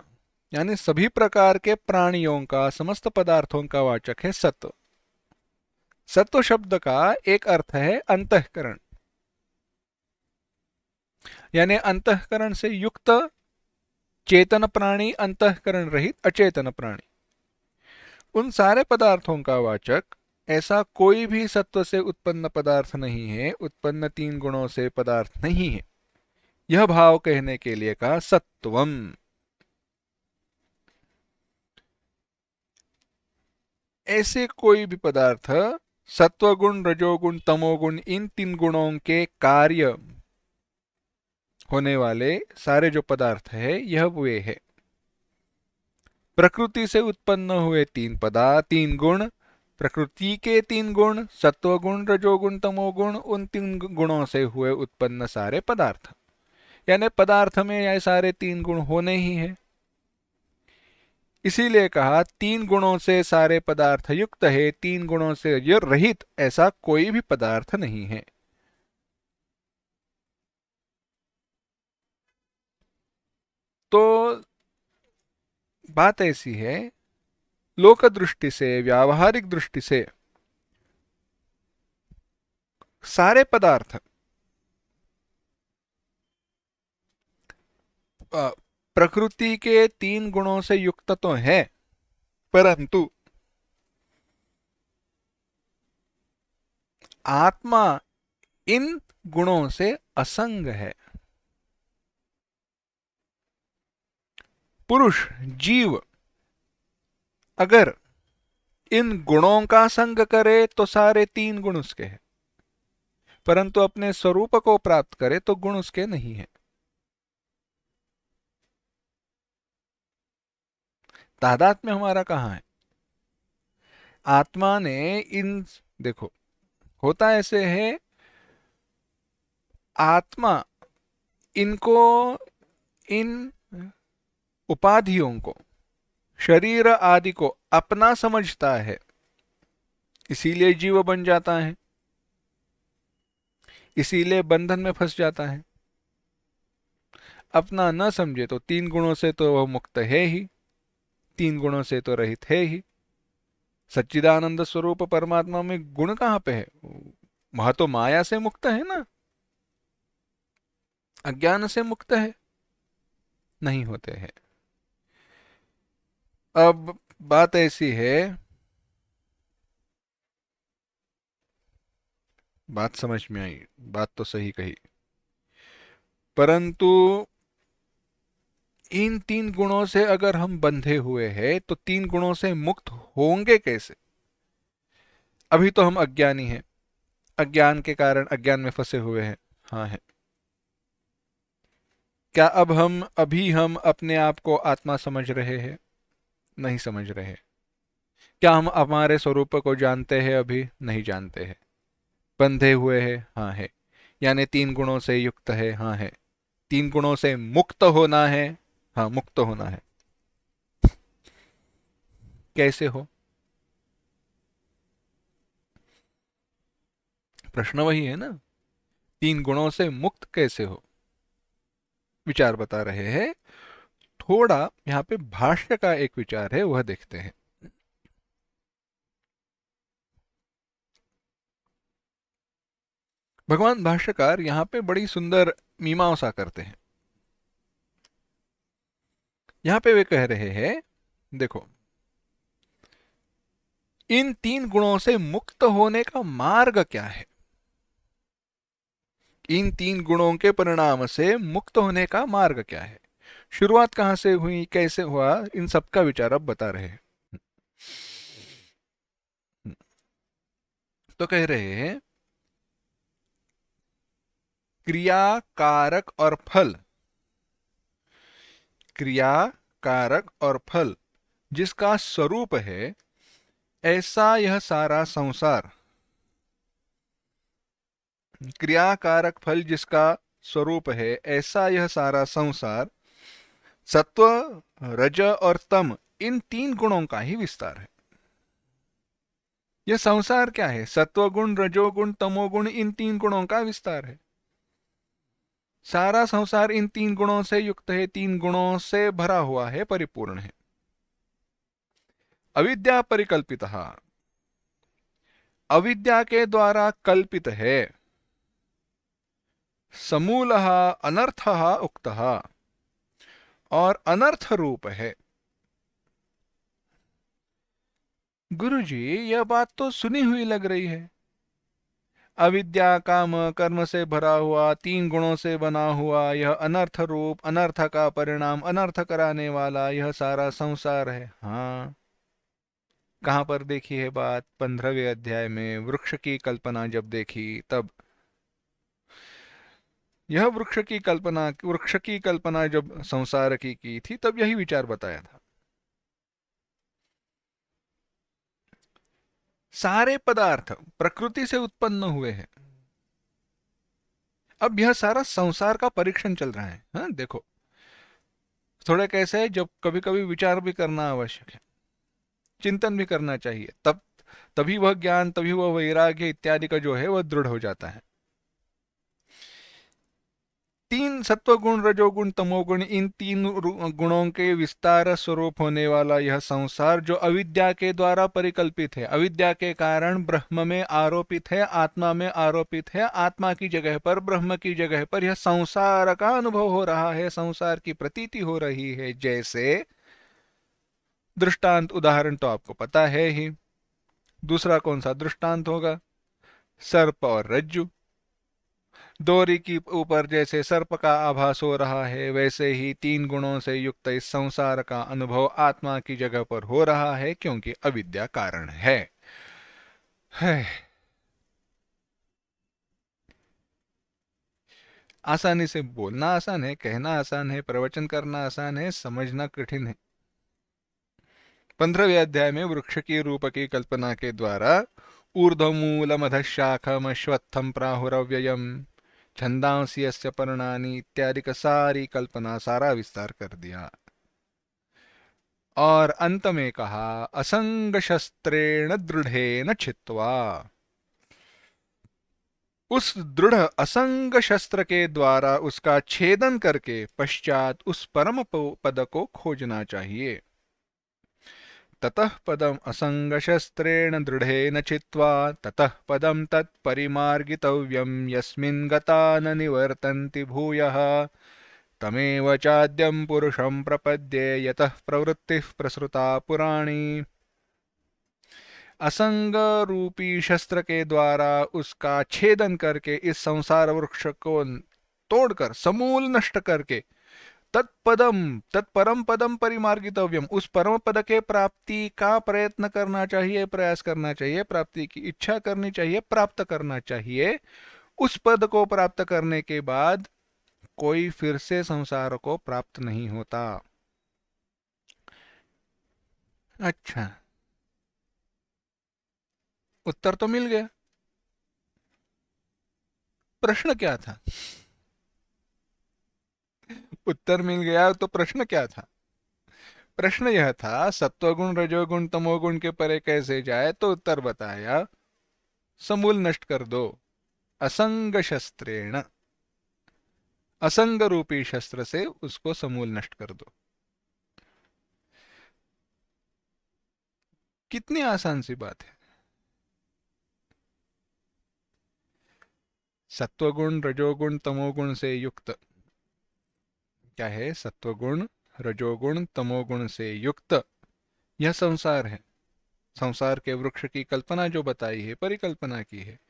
यानी सभी प्रकार के प्राणियों का, समस्त पदार्थों का वाचक है सत्व। सत्व शब्द का एक अर्थ है अंतःकरण, यानी अंतःकरण से युक्त चेतन प्राणी, अंतःकरण रहित अचेतन प्राणी। उन सारे पदार्थों का वाचक ऐसा कोई भी सत्व से उत्पन्न पदार्थ नहीं है, उत्पन्न तीन गुणों से पदार्थ नहीं है। यह भाव कहने के लिए कहा सत्वम। ऐसे कोई भी पदार्थ सत्वगुण, रजोगुण, तमोगुण, इन तीन गुणों के कार्य होने वाले सारे जो पदार्थ है यह वे है। प्रकृति से उत्पन्न हुए तीन गुण, प्रकृति के तीन गुण, सत्वगुण, रजोगुण, तमोगुण, उन तीन गुणों से हुए उत्पन्न सारे पदार्थ, यानी पदार्थ में यह सारे तीन गुण होने ही हैं। इसीलिए कहा तीन गुणों से सारे पदार्थ युक्त है, तीन गुणों से रहित ऐसा कोई भी पदार्थ नहीं है। तो बात ऐसी है, लोक दृष्टि से, व्यावहारिक दृष्टि से सारे पदार्थ प्रकृति के 3 गुणों से युक्त तो है, परंतु आत्मा इन गुणों से असंग है। पुरुष, जीव अगर इन गुणों का संग करे तो सारे 3 गुण उसके हैं, परंतु अपने स्वरूप को प्राप्त करे तो गुण उसके नहीं है। तादात्म्य हमारा कहाँ है? आत्मा ने इन, देखो होता ऐसे है, आत्मा इनको, इन उपाधियों को, शरीर आदि को अपना समझता है, इसीलिए जीव बन जाता है, इसीलिए बंधन में फंस जाता है। अपना न समझे तो 3 गुणों से तो वह मुक्त है ही, 3 गुणों से तो रहित है ही। सच्चिदानंद स्वरूप परमात्मा में गुण कहाँ पे है? वह तो माया से मुक्त है ना, अज्ञान से मुक्त है, नहीं होते हैं। अब बात ऐसी है, बात समझ में आई, बात तो सही कही, परंतु इन 3 गुणों से अगर हम बंधे हुए हैं तो 3 गुणों से मुक्त होंगे कैसे? अभी तो हम अज्ञानी हैं, अज्ञान के कारण अज्ञान में फंसे हुए हैं। हाँ है। क्या अभी हम अपने आप को आत्मा समझ रहे हैं? नहीं समझ रहे। क्या हम हमारे स्वरूप को जानते हैं? अभी नहीं जानते हैं। बंधे हुए हैं? हाँ है। यानी 3 गुणों से युक्त है? हाँ है। 3 गुणों से मुक्त होना है? हाँ, मुक्त होना है। कैसे हो? प्रश्न वही है ना, 3 गुणों से मुक्त कैसे हो, विचार बता रहे हैं। थोड़ा यहाँ पे भाष्य का एक विचार है, वह देखते हैं। भगवान भाष्यकार यहाँ पे बड़ी सुंदर मीमांसा करते हैं। यहाँ पे वे कह रहे हैं, देखो इन 3 गुणों से मुक्त होने का मार्ग क्या है? इन 3 गुणों के परिणाम से मुक्त होने का मार्ग क्या है? शुरुआत कहां से हुई, कैसे हुआ, इन सब का विचार अब बता रहे हैं। तो कह रहे हैं, क्रिया, कारक और फल, क्रिया, कारक और फल जिसका स्वरूप है, ऐसा यह सारा संसार, क्रिया कारक फल जिसका स्वरूप है, ऐसा यह सारा संसार सत्व, रज और तम, इन 3 गुणों का ही विस्तार है। यह संसार क्या है? सत्वगुण, रजोगुण, तमोगुण, इन 3 गुणों का विस्तार है। सारा संसार इन 3 गुणों से युक्त है, 3 गुणों से भरा हुआ है, परिपूर्ण है। अविद्या परिकल्पित, अविद्या के द्वारा कल्पित है। समूल अनर्थ उक्त, और अनर्थ रूप है। गुरुजी, यह बात तो सुनी हुई लग रही है। अविद्या काम कर्म से भरा हुआ, 3 गुणों से बना हुआ यह अनर्थ रूप, अनर्थ का परिणाम, अनर्थ कराने वाला यह सारा संसार है। हाँ, कहाँ पर देखी है बात? 15वें अध्याय में वृक्ष की कल्पना जब देखी तब, यह वृक्ष की कल्पना जब संसार की थी तब यही विचार बताया था। सारे पदार्थ प्रकृति से उत्पन्न हुए हैं। अब यह सारा संसार का परीक्षण चल रहा है। हाँ देखो, थोड़ा कैसे है, जब कभी कभी विचार भी करना आवश्यक है, चिंतन भी करना चाहिए, तब तभी वह ज्ञान, तभी वह वैराग्य इत्यादि का जो है वह दृढ़ हो जाता है। सत्वगुण, रजोगुण, तमोगुण, इन तीन गुणों के विस्तार स्वरूप होने वाला यह संसार जो अविद्या के द्वारा परिकल्पित है, अविद्या के कारण ब्रह्म में आरोपित है, आत्मा में आरोपित है, आत्मा की जगह पर, ब्रह्म की जगह पर यह संसार का अनुभव हो रहा है, संसार की प्रतीति हो रही है। जैसे दृष्टांत, उदाहरण तो आपको पता है ही। दूसरा कौन सा दृष्टांत होगा? सर्प और रज्जु। डोरी की ऊपर जैसे सर्प का आभास हो रहा है, वैसे ही तीन गुणों से युक्त इस संसार का अनुभव आत्मा की जगह पर हो रहा है, क्योंकि अविद्या कारण है। आसानी से बोलना आसान है, कहना आसान है, प्रवचन करना आसान है, समझना कठिन है। 15वें अध्याय में वृक्ष की रूप की कल्पना के द्वारा ऊर्ध्वमूलमधशाखमश्वत्थम प्राहुरव्ययम छंदांसि यस्य पर्णानि इत्यादि का सारी कल्पना, सारा विस्तार कर दिया। और अंत में कहा असंग शस्त्रेण दृढ़ेन छित्त्वा, उस दृढ़ असंग शस्त्र के द्वारा उसका छेदन करके पश्चात उस परम पद को खोजना चाहिए। ततः पदम असंगशस्त्रेण दृढ़ेन चित्वा ततः पदम तत्परिमार्गितव्यं यस्मिन् गता न निवर्तन्ति भूयः तमेव चाद्यं पुरुषं प्रपद्ये यतः प्रवृत्तिः प्रसृता पुराणी। असंग रूपी शस्त्र के द्वारा उसका छेदन करके इस संसार वृक्ष को तोड़कर समूल नष्ट करके तत्पदम तत्परम पदम परिमार्गितव्यम, उस परम पद के प्राप्ति का प्रयत्न करना चाहिए, प्रयास करना चाहिए, प्राप्ति की इच्छा करनी चाहिए, प्राप्त करना चाहिए। उस पद को प्राप्त करने के बाद कोई फिर से संसार को प्राप्त नहीं होता। अच्छा, उत्तर तो मिल गया। प्रश्न क्या था? उत्तर मिल गया तो प्रश्न क्या था? प्रश्न यह था सत्वगुण, रजोगुण, तमोगुण के परे कैसे जाए, तो उत्तर बताया समूल नष्ट कर दो असंग शस्त्रेण, असंग रूपी शस्त्र से उसको समूल नष्ट कर दो। कितनी आसान सी बात है। सत्वगुण, रजोगुण, तमोगुण से युक्त, क्या है? सत्वगुण, रजोगुण, तमोगुण से युक्त यह संसार है। संसार के वृक्ष की कल्पना जो बताई है, परिकल्पना की है,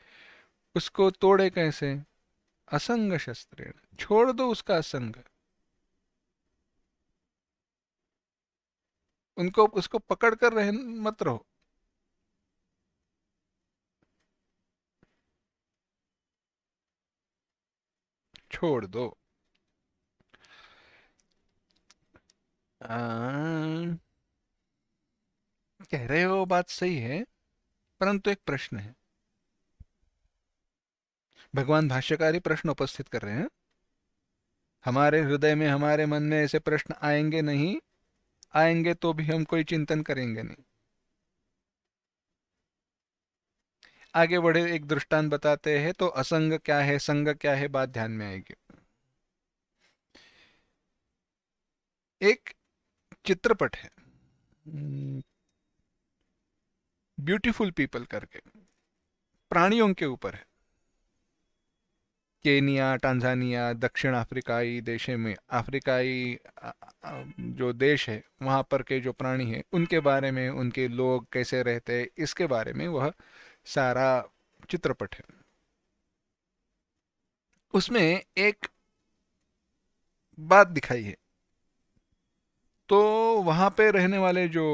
उसको तोड़े कैसे? असंग शस्त्रेण, छोड़ दो उसका असंग, उनको उसको पकड़ कर रह मत रहो। छोड़ दो। कह रहे हो बात सही है, परंतु एक प्रश्न है। भगवान भाष्यकारी प्रश्न उपस्थित कर रहे हैं। हमारे हृदय में, हमारे मन में ऐसे प्रश्न आएंगे नहीं, आएंगे तो भी हम कोई चिंतन करेंगे नहीं। आगे बढ़े, एक दृष्टांत बताते हैं तो असंग क्या है, संग क्या है, बात ध्यान में आएगी। एक चित्रपट है, ब्यूटीफुल पीपल करके, प्राणियों के ऊपर है। केनिया, टांजानिया, दक्षिण अफ्रीकाई देशों में, अफ्रीकाई जो देश है वहां पर के जो प्राणी हैं उनके बारे में, उनके लोग कैसे रहते हैं, इसके बारे में वह सारा चित्रपट है। उसमें एक बात दिखाई है। तो वहां पे रहने वाले जो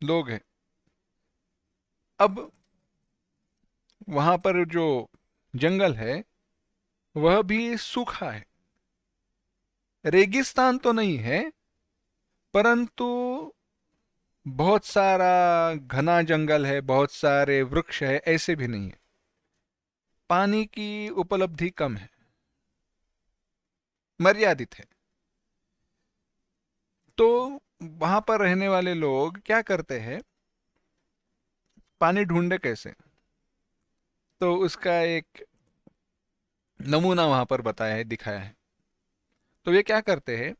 लोग हैं, अब वहां पर जो जंगल है वह भी सूखा है, रेगिस्तान तो नहीं है, परंतु बहुत सारा घना जंगल है, बहुत सारे वृक्ष है, ऐसे भी नहीं है। पानी की उपलब्धि कम है, मर्यादित है। तो वहां पर रहने वाले लोग क्या करते हैं? पानी ढूंढे कैसे? तो उसका एक नमूना वहां पर बताया है, दिखाया है। तो ये क्या करते हैं,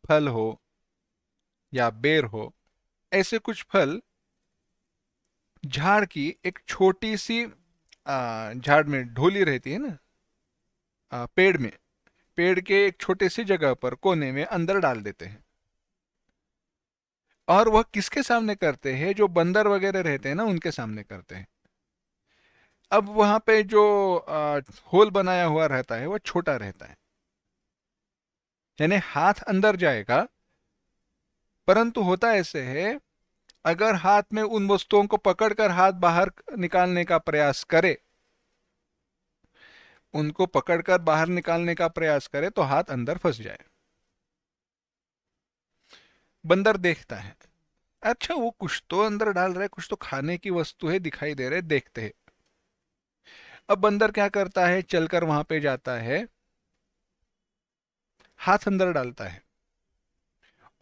फल हो या बेर हो, ऐसे कुछ फल झाड़ की एक छोटी सी झाड़ में ढोली रहती है ना, पेड़ में, पेड़ के एक छोटे सी जगह पर कोने में अंदर डाल देते हैं। और वह किसके सामने करते हैं, जो बंदर वगैरह रहते हैं ना उनके सामने करते हैं। अब वहां पे जो होल बनाया हुआ रहता है वह छोटा रहता है, यानी हाथ अंदर जाएगा, परंतु होता ऐसे है, अगर हाथ में उन वस्तुओं को पकड़कर हाथ बाहर निकालने का प्रयास करे, उनको पकड़कर बाहर निकालने का प्रयास करे तो हाथ अंदर फंस जाए। बंदर देखता है, अच्छा वो कुछ तो अंदर डाल रहा है, कुछ तो खाने की वस्तु है, दिखाई दे रहे, देखते हैं। अब बंदर क्या करता है, चलकर वहां पे जाता है, हाथ अंदर डालता है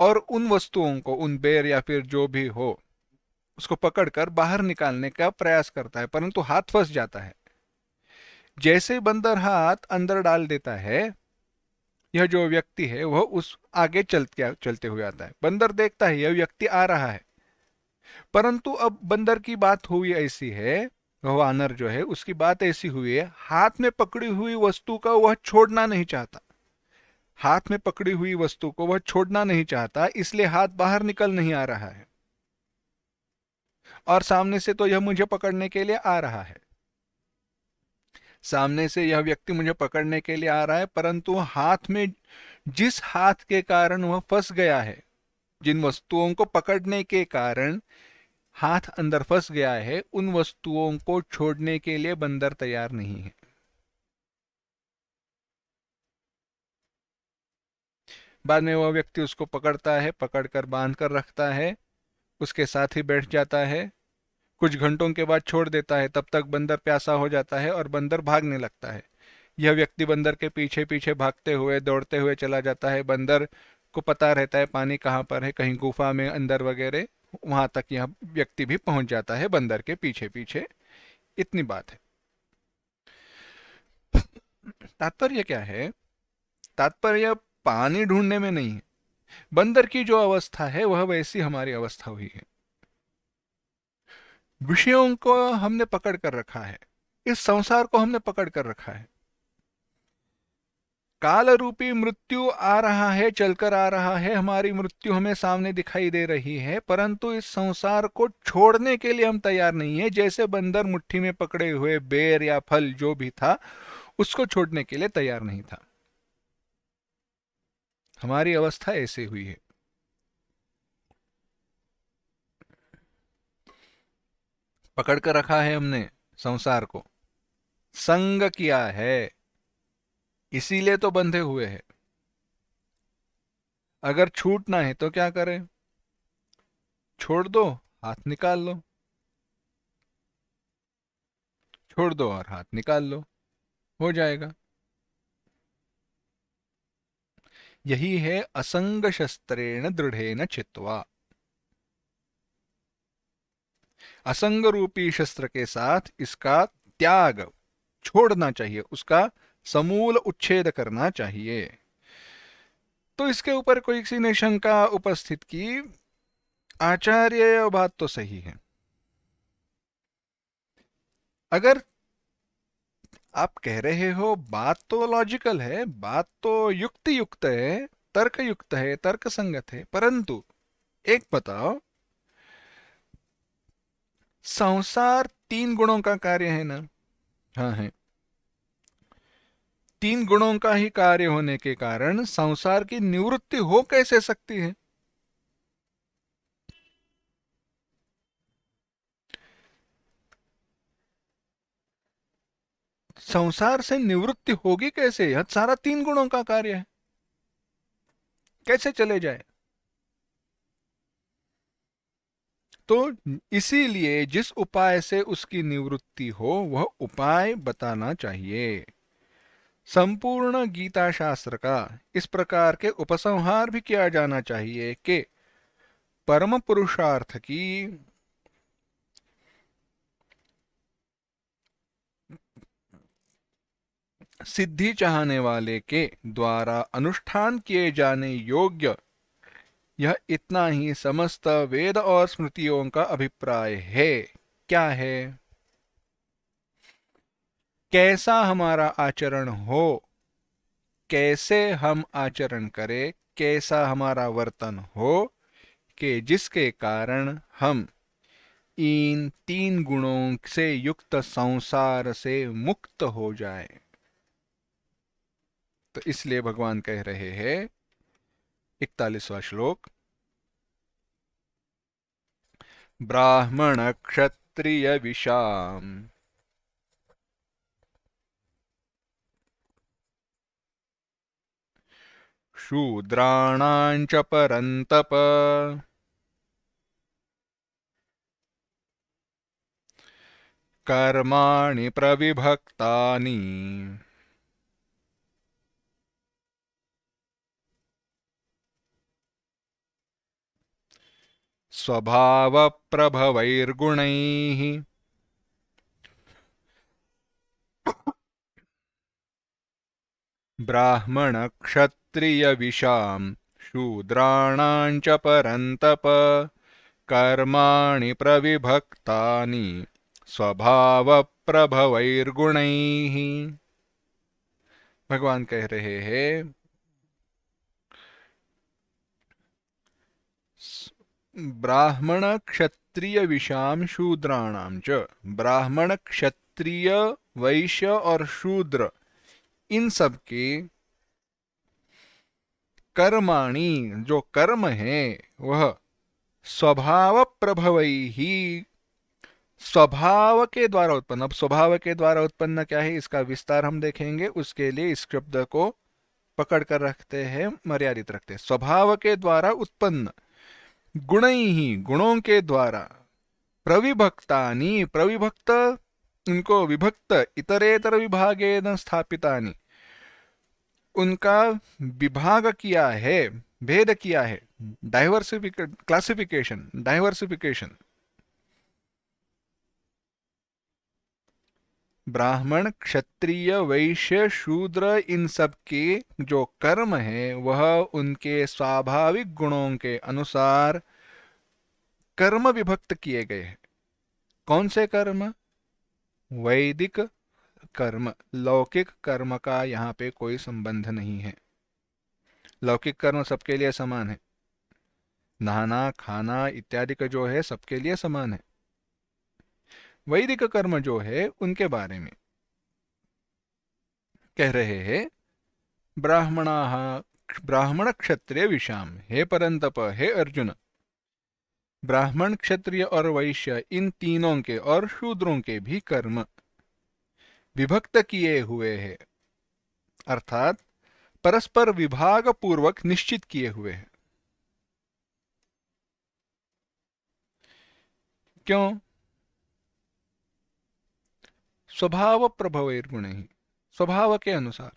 और उन वस्तुओं को, उन बेर या फिर जो भी हो, उसको पकड़कर बाहर निकालने का प्रयास करता है, परंतु हाथ फंस जाता है। जैसे बंदर हाथ अंदर डाल देता है, यह जो व्यक्ति है वह उस आगे चलते हुए आता है। बंदर देखता है यह व्यक्ति आ रहा है, परंतु अब बंदर की बात हुई ऐसी है, वह वानर जो है उसकी बात ऐसी हुई है, हाथ में पकड़ी हुई वस्तु का वह छोड़ना नहीं चाहता, हाथ में पकड़ी हुई वस्तु को वह छोड़ना नहीं चाहता, इसलिए हाथ बाहर निकल नहीं आ रहा है। और सामने से तो यह मुझे पकड़ने के लिए आ रहा है, सामने से यह व्यक्ति मुझे पकड़ने के लिए आ रहा है, परंतु हाथ में, जिस हाथ के कारण वह फंस गया है, जिन वस्तुओं को पकड़ने के कारण हाथ अंदर फंस गया है, उन वस्तुओं को छोड़ने के लिए बंदर तैयार नहीं है। बाद में वह व्यक्ति उसको पकड़ता है, पकड़कर बांध कर रखता है, उसके साथ ही बैठ जाता है, कुछ घंटों के बाद छोड़ देता है, तब तक बंदर प्यासा हो जाता है और बंदर भागने लगता है। यह व्यक्ति बंदर के पीछे पीछे भागते हुए, दौड़ते हुए चला जाता है। बंदर को पता रहता है पानी कहाँ पर है, कहीं गुफा में अंदर वगैरह, वहां तक यह व्यक्ति भी पहुंच जाता है बंदर के पीछे पीछे। इतनी बात है। तात्पर्य क्या है, तात्पर्य पानी ढूंढने में नहीं है। बंदर की जो अवस्था है वह वैसी हमारी अवस्था हुई है। विषयों को हमने पकड़ कर रखा है, इस संसार को हमने पकड़ कर रखा है। काल रूपी मृत्यु आ रहा है, चलकर आ रहा है, हमारी मृत्यु हमें सामने दिखाई दे रही है, परंतु इस संसार को छोड़ने के लिए हम तैयार नहीं है। जैसे बंदर मुट्ठी में पकड़े हुए बेर या फल जो भी था, उसको छोड़ने के लिए तैयार नहीं था। हमारी अवस्था ऐसे हुई है। पकड़ कर रखा है हमने संसार को, संग किया है, इसीलिए तो बंधे हुए हैं। अगर छूटना है तो क्या करें, छोड़ दो, हाथ निकाल लो, छोड़ दो और हाथ निकाल लो, हो जाएगा। यही है असंग शस्त्रेण दृढ़ेन चित्वा। असंग रूपी शस्त्र के साथ इसका त्याग, छोड़ना चाहिए, उसका समूल उच्छेद करना चाहिए। तो इसके ऊपर कोई किसी ने शंका उपस्थित की, आचार्य बात तो सही है। अगर आप कह रहे हो बात तो लॉजिकल है, बात तो युक्ति युक्त है, तर्क युक्त है, तर्क संगत है, परंतु एक बताओ, संसार तीन गुणों का कार्य है ना? हाँ है। तीन गुणों का ही कार्य होने के कारण संसार की निवृत्ति हो कैसे सकती है? संसार से निवृत्ति होगी कैसे? यह सारा तीन गुणों का कार्य है, कैसे चले जाए? तो इसीलिए जिस उपाय से उसकी निवृत्ति हो वह उपाय बताना चाहिए। संपूर्ण गीता शास्त्र का इस प्रकार के उपसंहार भी किया जाना चाहिए कि परम पुरुषार्थ की सिद्धि चाहने वाले के द्वारा अनुष्ठान किए जाने योग्य यह इतना ही समस्त वेद और स्मृतियों का अभिप्राय है। क्या है? कैसा हमारा आचरण हो, कैसे हम आचरण करें, कैसा हमारा वर्तन हो कि जिसके कारण हम इन तीन गुणों से युक्त संसार से मुक्त हो जाए। तो इसलिए भगवान कह रहे हैं 41वां श्लोक, ब्राह्मण क्षत्रिय विशाम शूद्राणां च परन्तप कर्माणि प्रविभक्तानि स्वभावप्रभवैर्गुणैः ब्राह्मणक्षत्रियविशां शूद्राणां च परन्तप कर्माणि प्रविभक्तानि स्वभावप्रभवैर्गुणैः। भगवान कह रहे हैं ब्राह्मण क्षत्रिय विशाम शूद्राणाम च, ब्राह्मण क्षत्रिय वैश्य और शूद्र इन सब के कर्माणि जो कर्म है वह स्वभाव प्रभवैहि स्वभाव के द्वारा उत्पन्न। अब स्वभाव के द्वारा उत्पन्न क्या है इसका विस्तार हम देखेंगे, उसके लिए इस शब्द को पकड़ कर रखते हैं, मर्यादित रखते हैं। स्वभाव के द्वारा उत्पन्न, गुणैहि गुणों के द्वारा, प्रविभक्तानि प्रविभक्त उनको विभक्त, इतरेतर विभागेन स्थापितानि उनका विभाग किया है, भेद किया है, डाइवर्सिफिकेशन। ब्राह्मण क्षत्रिय वैश्य शूद्र इन सब के जो कर्म है वह उनके स्वाभाविक गुणों के अनुसार कर्म विभक्त किए गए हैं। कौन से कर्म? वैदिक कर्म। लौकिक कर्म का यहाँ पे कोई संबंध नहीं है। लौकिक कर्म सबके लिए समान है, नहाना खाना इत्यादि का जो है सबके लिए समान है। वैदिक कर्म जो है उनके बारे में कह रहे हैं ब्राह्मण क्षत्रिय विशाम, हे परंतप, हे अर्जुन, ब्राह्मण क्षत्रिय और वैश्य इन तीनों के और शूद्रों के भी कर्म विभक्त किए हुए हैं, अर्थात परस्पर विभाग पूर्वक निश्चित किए हुए हैं। क्यों? स्वभाव प्रभवैर्गुण ही, स्वभाव के अनुसार।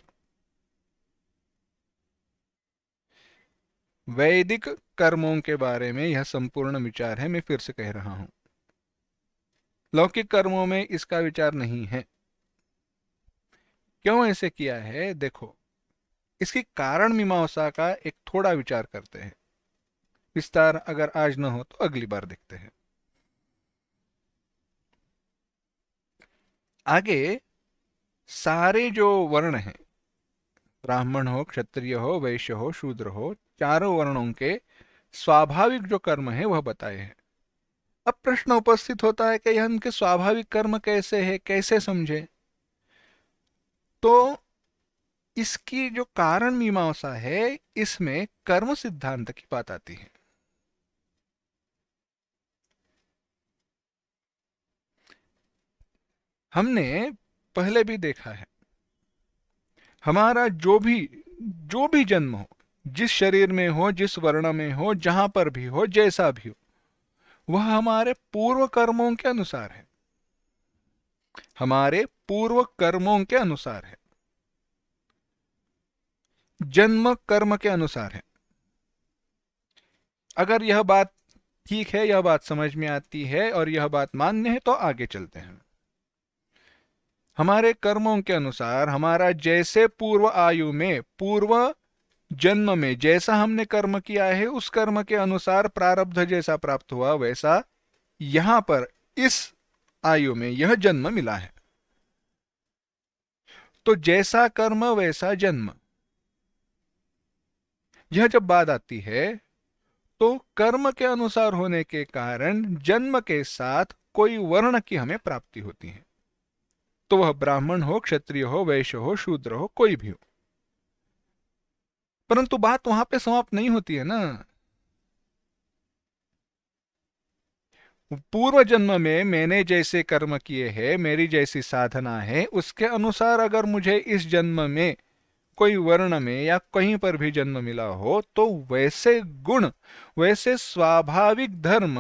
वैदिक कर्मों के बारे में यह संपूर्ण विचार है, मैं फिर से कह रहा हूं। लौकिक कर्मों में इसका विचार नहीं है। क्यों ऐसे किया है देखो, इसकी कारण मीमांसा का एक थोड़ा विचार करते हैं। विस्तार अगर आज न हो तो अगली बार देखते हैं। आगे सारे जो वर्ण हैं, ब्राह्मण हो, क्षत्रिय हो, वैश्य हो, शूद्र हो, चारों वर्णों के स्वाभाविक जो कर्म है वह बताए हैं। अब प्रश्न उपस्थित होता है कि यह उनके स्वाभाविक कर्म कैसे है, कैसे समझे? तो इसकी जो कारण मीमांसा है इसमें कर्म सिद्धांत की बात आती है। हमने पहले भी देखा है, हमारा जो भी जन्म हो, जिस शरीर में हो, जिस वर्ण में हो, जहां पर भी हो, जैसा भी हो, वह हमारे पूर्व कर्मों के अनुसार है, हमारे पूर्व कर्मों के अनुसार है, जन्म कर्म के अनुसार है। अगर यह बात ठीक है, यह बात समझ में आती है और यह बात मान्य है तो आगे चलते हैं। हमारे कर्मों के अनुसार हमारा जैसे पूर्व आयु में, पूर्व जन्म में जैसा हमने कर्म किया है, उस कर्म के अनुसार प्रारब्ध जैसा प्राप्त हुआ, वैसा यहां पर इस आयु में यह जन्म मिला है। तो जैसा कर्म वैसा जन्म, यह जब बात आती है तो कर्म के अनुसार होने के कारण जन्म के साथ कोई वर्ण की हमें प्राप्ति होती है, तो वह ब्राह्मण हो, क्षत्रिय हो, वैश्य हो, शूद्र हो, कोई भी हो। परंतु बात वहां पे समाप्त नहीं होती है ना। पूर्व जन्म में मैंने जैसे कर्म किए हैं, मेरी जैसी साधना है, उसके अनुसार अगर मुझे इस जन्म में कोई वर्ण में या कहीं पर भी जन्म मिला हो, तो वैसे गुण, वैसे स्वाभाविक धर्म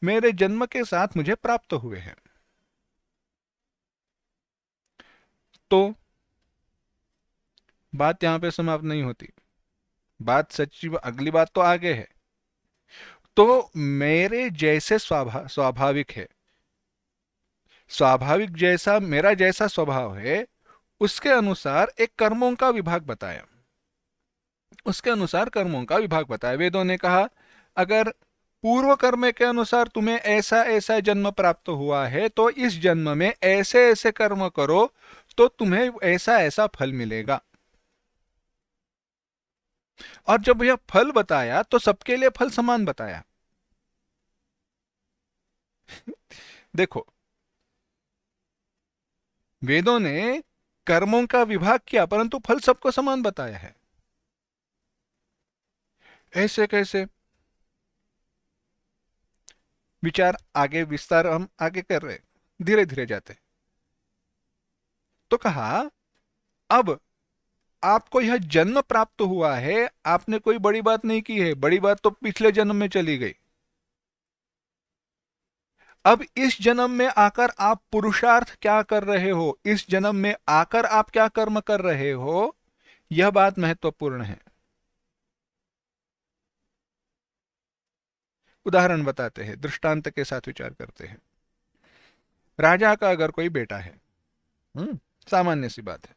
मेरे जन्म के साथ मुझे प्राप्त हुए हैं। तो बात यहां पे समाप्त नहीं होती, बात सच्ची, अगली बात तो आगे है। तो मेरे जैसे स्वाभाविक है, स्वाभाविक जैसा मेरा जैसा स्वभाव है, उसके अनुसार एक कर्मों का विभाग बताया, उसके अनुसार कर्मों का विभाग बताया। वेदों ने कहा अगर पूर्व कर्म के अनुसार तुम्हें ऐसा ऐसा जन्म प्राप्त हुआ है, तो इस जन्म में ऐसे ऐसे कर्म करो तो तुम्हें ऐसा ऐसा फल मिलेगा। और जब यह फल बताया तो सबके लिए फल समान बताया। देखो, वेदों ने कर्मों का विभाग किया परंतु फल सबको समान बताया है। ऐसे कैसे? विचार आगे, विस्तार हम आगे कर रहे, धीरे धीरे जाते। तो कहा अब आपको यह जन्म प्राप्त हुआ है, आपने कोई बड़ी बात नहीं की है, बड़ी बात तो पिछले जन्म में चली गई। अब इस जन्म में आकर आप पुरुषार्थ क्या कर रहे हो, इस जन्म में आकर आप क्या कर्म कर रहे हो, यह बात महत्वपूर्ण है। उदाहरण बताते हैं, दृष्टांत के साथ विचार करते हैं। राजा का अगर कोई बेटा है, सामान्य सी बात है,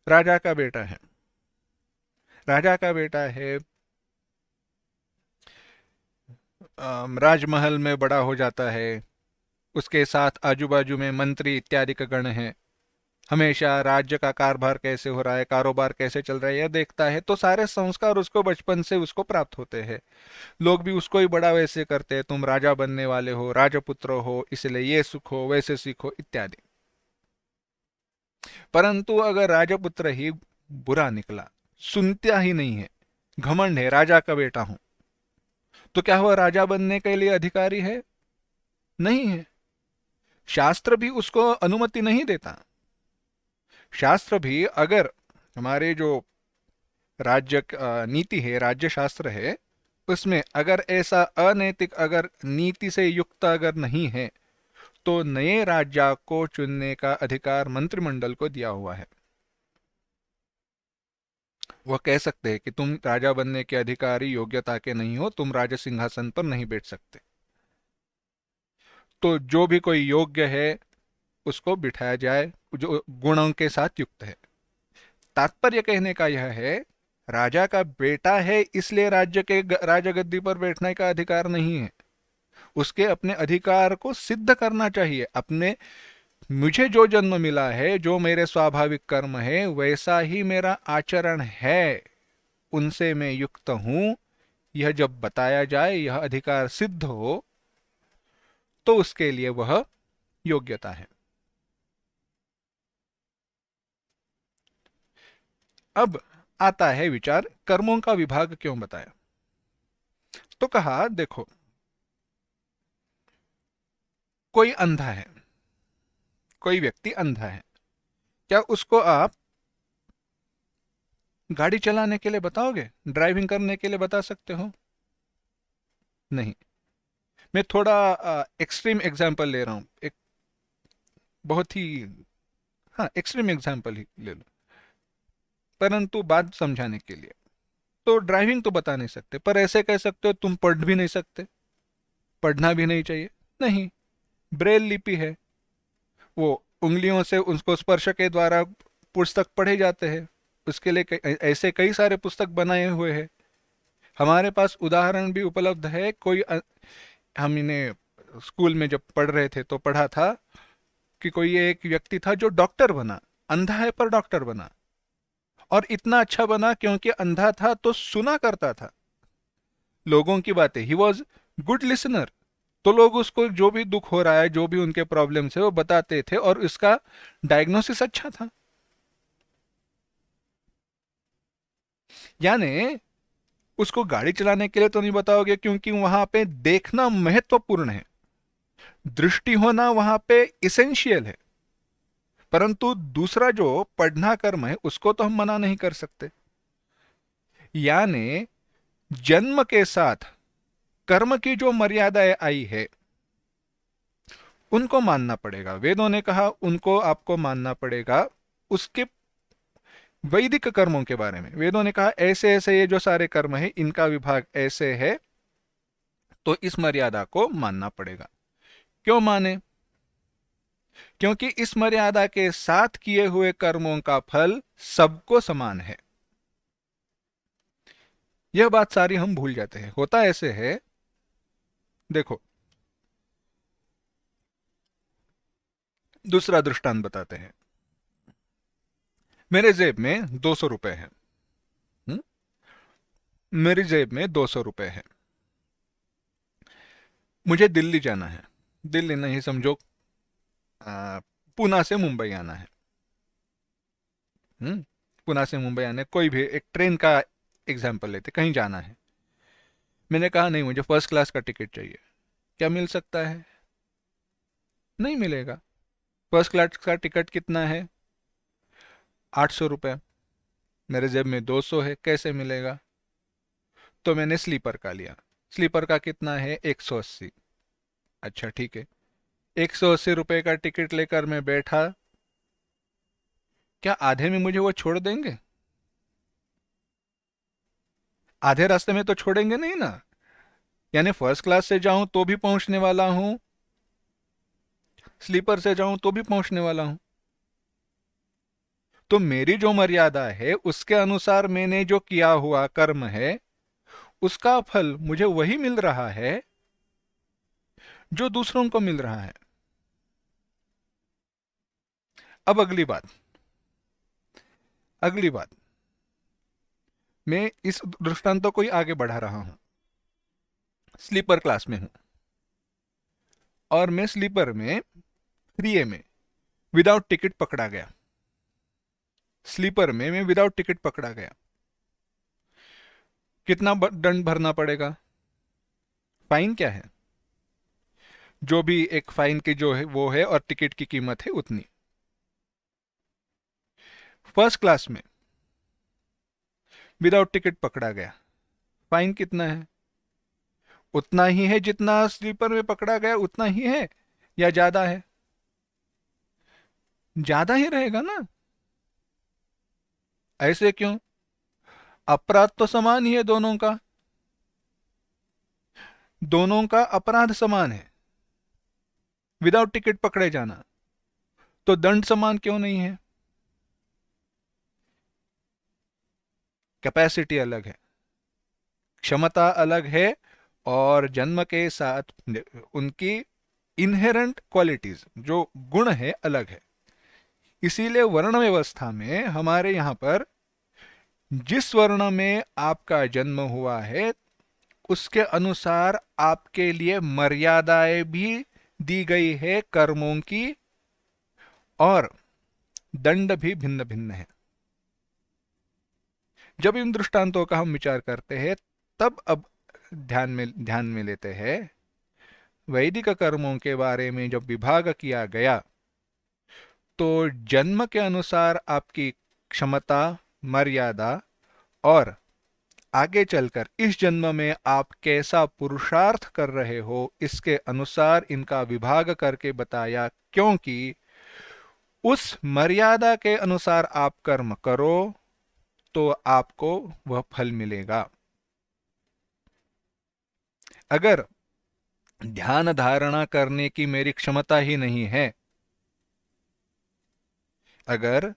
राजा का बेटा है, राजा का बेटा है, राजमहल में बड़ा हो जाता है, उसके साथ आजू बाजू में मंत्री इत्यादि का गण है, हमेशा राज्य का कारभार कैसे हो रहा है, कारोबार कैसे चल रहा है, यह देखता है। तो सारे संस्कार उसको बचपन से उसको प्राप्त होते हैं, लोग भी उसको ही बड़ा वैसे करते हैं, तुम राजा बनने वाले हो, राजपुत्र हो, इसलिए ये सीखो, वैसे सीखो इत्यादि। परंतु अगर राजपुत्र ही बुरा निकला, सुनता ही नहीं है, घमंड है, राजा का बेटा हूं, तो क्या वह राजा बनने के लिए अधिकारी है? नहीं है। शास्त्र भी उसको अनुमति नहीं देता। शास्त्र भी अगर हमारे जो राज्य नीति है, राज्य शास्त्र है, उसमें अगर ऐसा अनैतिक, अगर नीति से युक्त अगर नहीं है, तो नए राजा को चुनने का अधिकार मंत्रिमंडल को दिया हुआ है। वह कह सकते हैं कि तुम राजा बनने के अधिकारी योग्यता के नहीं हो, तुम राज सिंहासन पर नहीं बैठ सकते। तो जो भी कोई योग्य है उसको बिठाया जाए, जो गुणों के साथ युक्त है। तात्पर्य कहने का यह है, राजा का बेटा है इसलिए राज्य के राजा गद्दी पर बैठने का अधिकार नहीं है। उसके अपने अधिकार को सिद्ध करना चाहिए। अपने, मुझे जो जन्म मिला है, जो मेरे स्वाभाविक कर्म है, वैसा ही मेरा आचरण है, उनसे मैं युक्त हूं, यह जब बताया जाए, यह अधिकार सिद्ध हो, तो उसके लिए वह योग्यता है। अब आता है विचार, कर्मों का विभाग क्यों बताया? तो कहा देखो, कोई अंधा है, कोई व्यक्ति अंधा है, क्या उसको आप गाड़ी चलाने के लिए बताओगे, ड्राइविंग करने के लिए बता सकते हो? नहीं। मैं थोड़ा एक्सट्रीम एग्जाम्पल ले रहा हूं, एक बहुत ही, हाँ, एक्सट्रीम एग्जाम्पल ही ले लो, परंतु बात समझाने के लिए। तो ड्राइविंग तो बता नहीं सकते, पर ऐसे कह सकते हो तुम पढ़ भी नहीं सकते, पढ़ना भी नहीं चाहिए। नहीं, ब्रेल लिपि है, वो उंगलियों से उसको स्पर्श के द्वारा पुस्तक पढ़े जाते हैं। उसके लिए ऐसे कई सारे पुस्तक बनाए हुए हैं। हमारे पास उदाहरण भी उपलब्ध है। हम इन्हें स्कूल में जब पढ़ रहे थे तो पढ़ा था कि कोई एक व्यक्ति था जो डॉक्टर बना। अंधा है पर डॉक्टर बना, और इतना अच्छा बना क्योंकि अंधा था तो सुना करता था लोगों की बातें। He was good listener. तो लोग उसको जो भी दुख हो रहा है, जो भी उनके प्रॉब्लम्स है, वो बताते थे, और उसका डायग्नोसिस अच्छा था। यानी उसको गाड़ी चलाने के लिए तो नहीं बताओगे, क्योंकि वहां पे देखना महत्वपूर्ण है, दृष्टि होना वहां पे इसेंशियल है। परंतु दूसरा जो पढ़ना कर्म है उसको तो हम मना नहीं कर सकते। यानी जन्म के साथ कर्म की जो मर्यादाएं आई है उनको मानना पड़ेगा। वेदों ने कहा उनको आपको मानना पड़ेगा। उसके वैदिक कर्मों के बारे में वेदों ने कहा ऐसे ऐसे ये जो सारे कर्म है इनका विभाग ऐसे है, तो इस मर्यादा को मानना पड़ेगा। क्यों माने? क्योंकि इस मर्यादा के साथ किए हुए कर्मों का फल सबको समान है। यह बात सारी हम भूल जाते हैं। होता ऐसे है, देखो, दूसरा दृष्टांत बताते हैं। मेरे जेब में 200 रुपए है। हुँ? मेरी जेब में 200 रुपए है। मुझे दिल्ली जाना है। दिल्ली नहीं, समझो पुणे से मुंबई आना है। पुणे से मुंबई आने, कोई भी एक ट्रेन का एग्जाम्पल लेते, कहीं जाना है। मैंने कहा नहीं, मुझे फर्स्ट क्लास का टिकट चाहिए। क्या मिल सकता है? नहीं मिलेगा। फर्स्ट क्लास का टिकट कितना है? 800 रुपये। मेरे जेब में 200 है, कैसे मिलेगा? तो मैंने स्लीपर का लिया। स्लीपर का कितना है? 180। अच्छा ठीक है, 180 रुपये का टिकट लेकर मैं बैठा। क्या आधे में मुझे वो छोड़ देंगे? आधे रास्ते में तो छोड़ेंगे नहीं ना। यानी फर्स्ट क्लास से जाऊं तो भी पहुंचने वाला हूं, स्लीपर से जाऊं तो भी पहुंचने वाला हूं। तो मेरी जो मर्यादा है उसके अनुसार मैंने जो किया हुआ कर्म है उसका फल मुझे वही मिल रहा है जो दूसरों को मिल रहा है। अब अगली बात, मैं इस दृष्टांतों को ही आगे बढ़ा रहा हूं। स्लीपर क्लास में हूं, और मैं स्लीपर में 3A में विदाउट टिकट पकड़ा गया। स्लीपर में मैं विदाउट टिकट पकड़ा गया। कितना दंड भरना पड़ेगा? फाइन क्या है? जो भी एक फाइन की जो है वो है, और टिकट की कीमत है उतनी। फर्स्ट क्लास में विदाउट टिकट पकड़ा गया, फाइन कितना है? उतना ही है जितना स्लीपर में पकड़ा गया, उतना ही है या ज्यादा है? ज्यादा ही रहेगा ना। ऐसे क्यों? अपराध तो समान ही है दोनों का। दोनों का अपराध समान है, विदाउट टिकट पकड़े जाना। तो दंड समान क्यों नहीं है? कैपेसिटी अलग है, क्षमता अलग है, और जन्म के साथ उनकी इनहेरेंट क्वालिटीज, जो गुण है, अलग है। इसीलिए वर्ण व्यवस्था में हमारे यहां पर जिस वर्ण में आपका जन्म हुआ है उसके अनुसार आपके लिए मर्यादाएं भी दी गई है कर्मों की, और दंड भी भिन्न भिन्न है। जब इन दृष्टांतों का हम विचार करते हैं तब अब ध्यान में लेते हैं वैदिक कर्मों के बारे में। जब विभाग किया गया तो जन्म के अनुसार आपकी क्षमता, मर्यादा, और आगे चलकर इस जन्म में आप कैसा पुरुषार्थ कर रहे हो इसके अनुसार इनका विभाग करके बताया। क्योंकि उस मर्यादा के अनुसार आप कर्म करो तो आपको वह फल मिलेगा। अगर ध्यान धारणा करने की मेरी क्षमता ही नहीं है अगर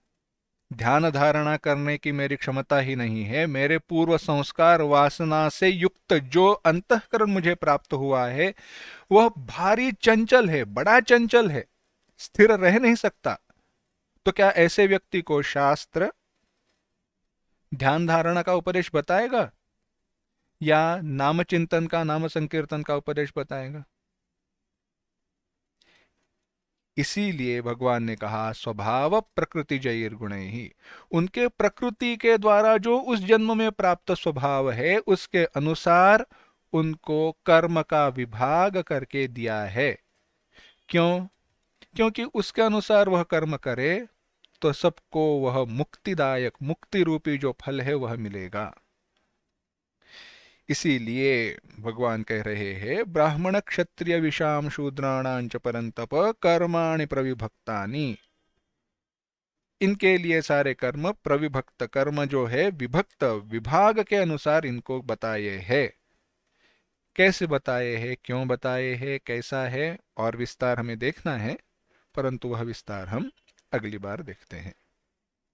ध्यान धारणा करने की मेरी क्षमता ही नहीं है, मेरे पूर्व संस्कार वासना से युक्त जो अंतःकरण मुझे प्राप्त हुआ है वह भारी चंचल है, बड़ा चंचल है, स्थिर रह नहीं सकता, तो क्या ऐसे व्यक्ति को शास्त्र ध्यान धारणा का उपदेश बताएगा या नाम चिंतन का, नाम संकीर्तन का उपदेश बताएगा? इसीलिए भगवान ने कहा स्वभाव प्रकृति जैर गुण ही, उनके प्रकृति के द्वारा जो उस जन्म में प्राप्त स्वभाव है उसके अनुसार उनको कर्म का विभाग करके दिया है। क्यों? क्योंकि उसके अनुसार वह कर्म करे तो सबको वह मुक्तिदायक, मुक्ति रूपी जो फल है वह मिलेगा। इसीलिए भगवान कह रहे हैं ब्राह्मण क्षत्रिय विषाम शूद्राणां च परंतप कर्माणि प्रविभक्तानि, इनके लिए सारे कर्म प्रविभक्त, कर्म जो है विभक्त, विभाग के अनुसार इनको बताए हैं। कैसे बताए हैं, क्यों बताए हैं, कैसा है और विस्तार हमें देखना है, परंतु वह विस्तार हम अगली बार देखते हैं।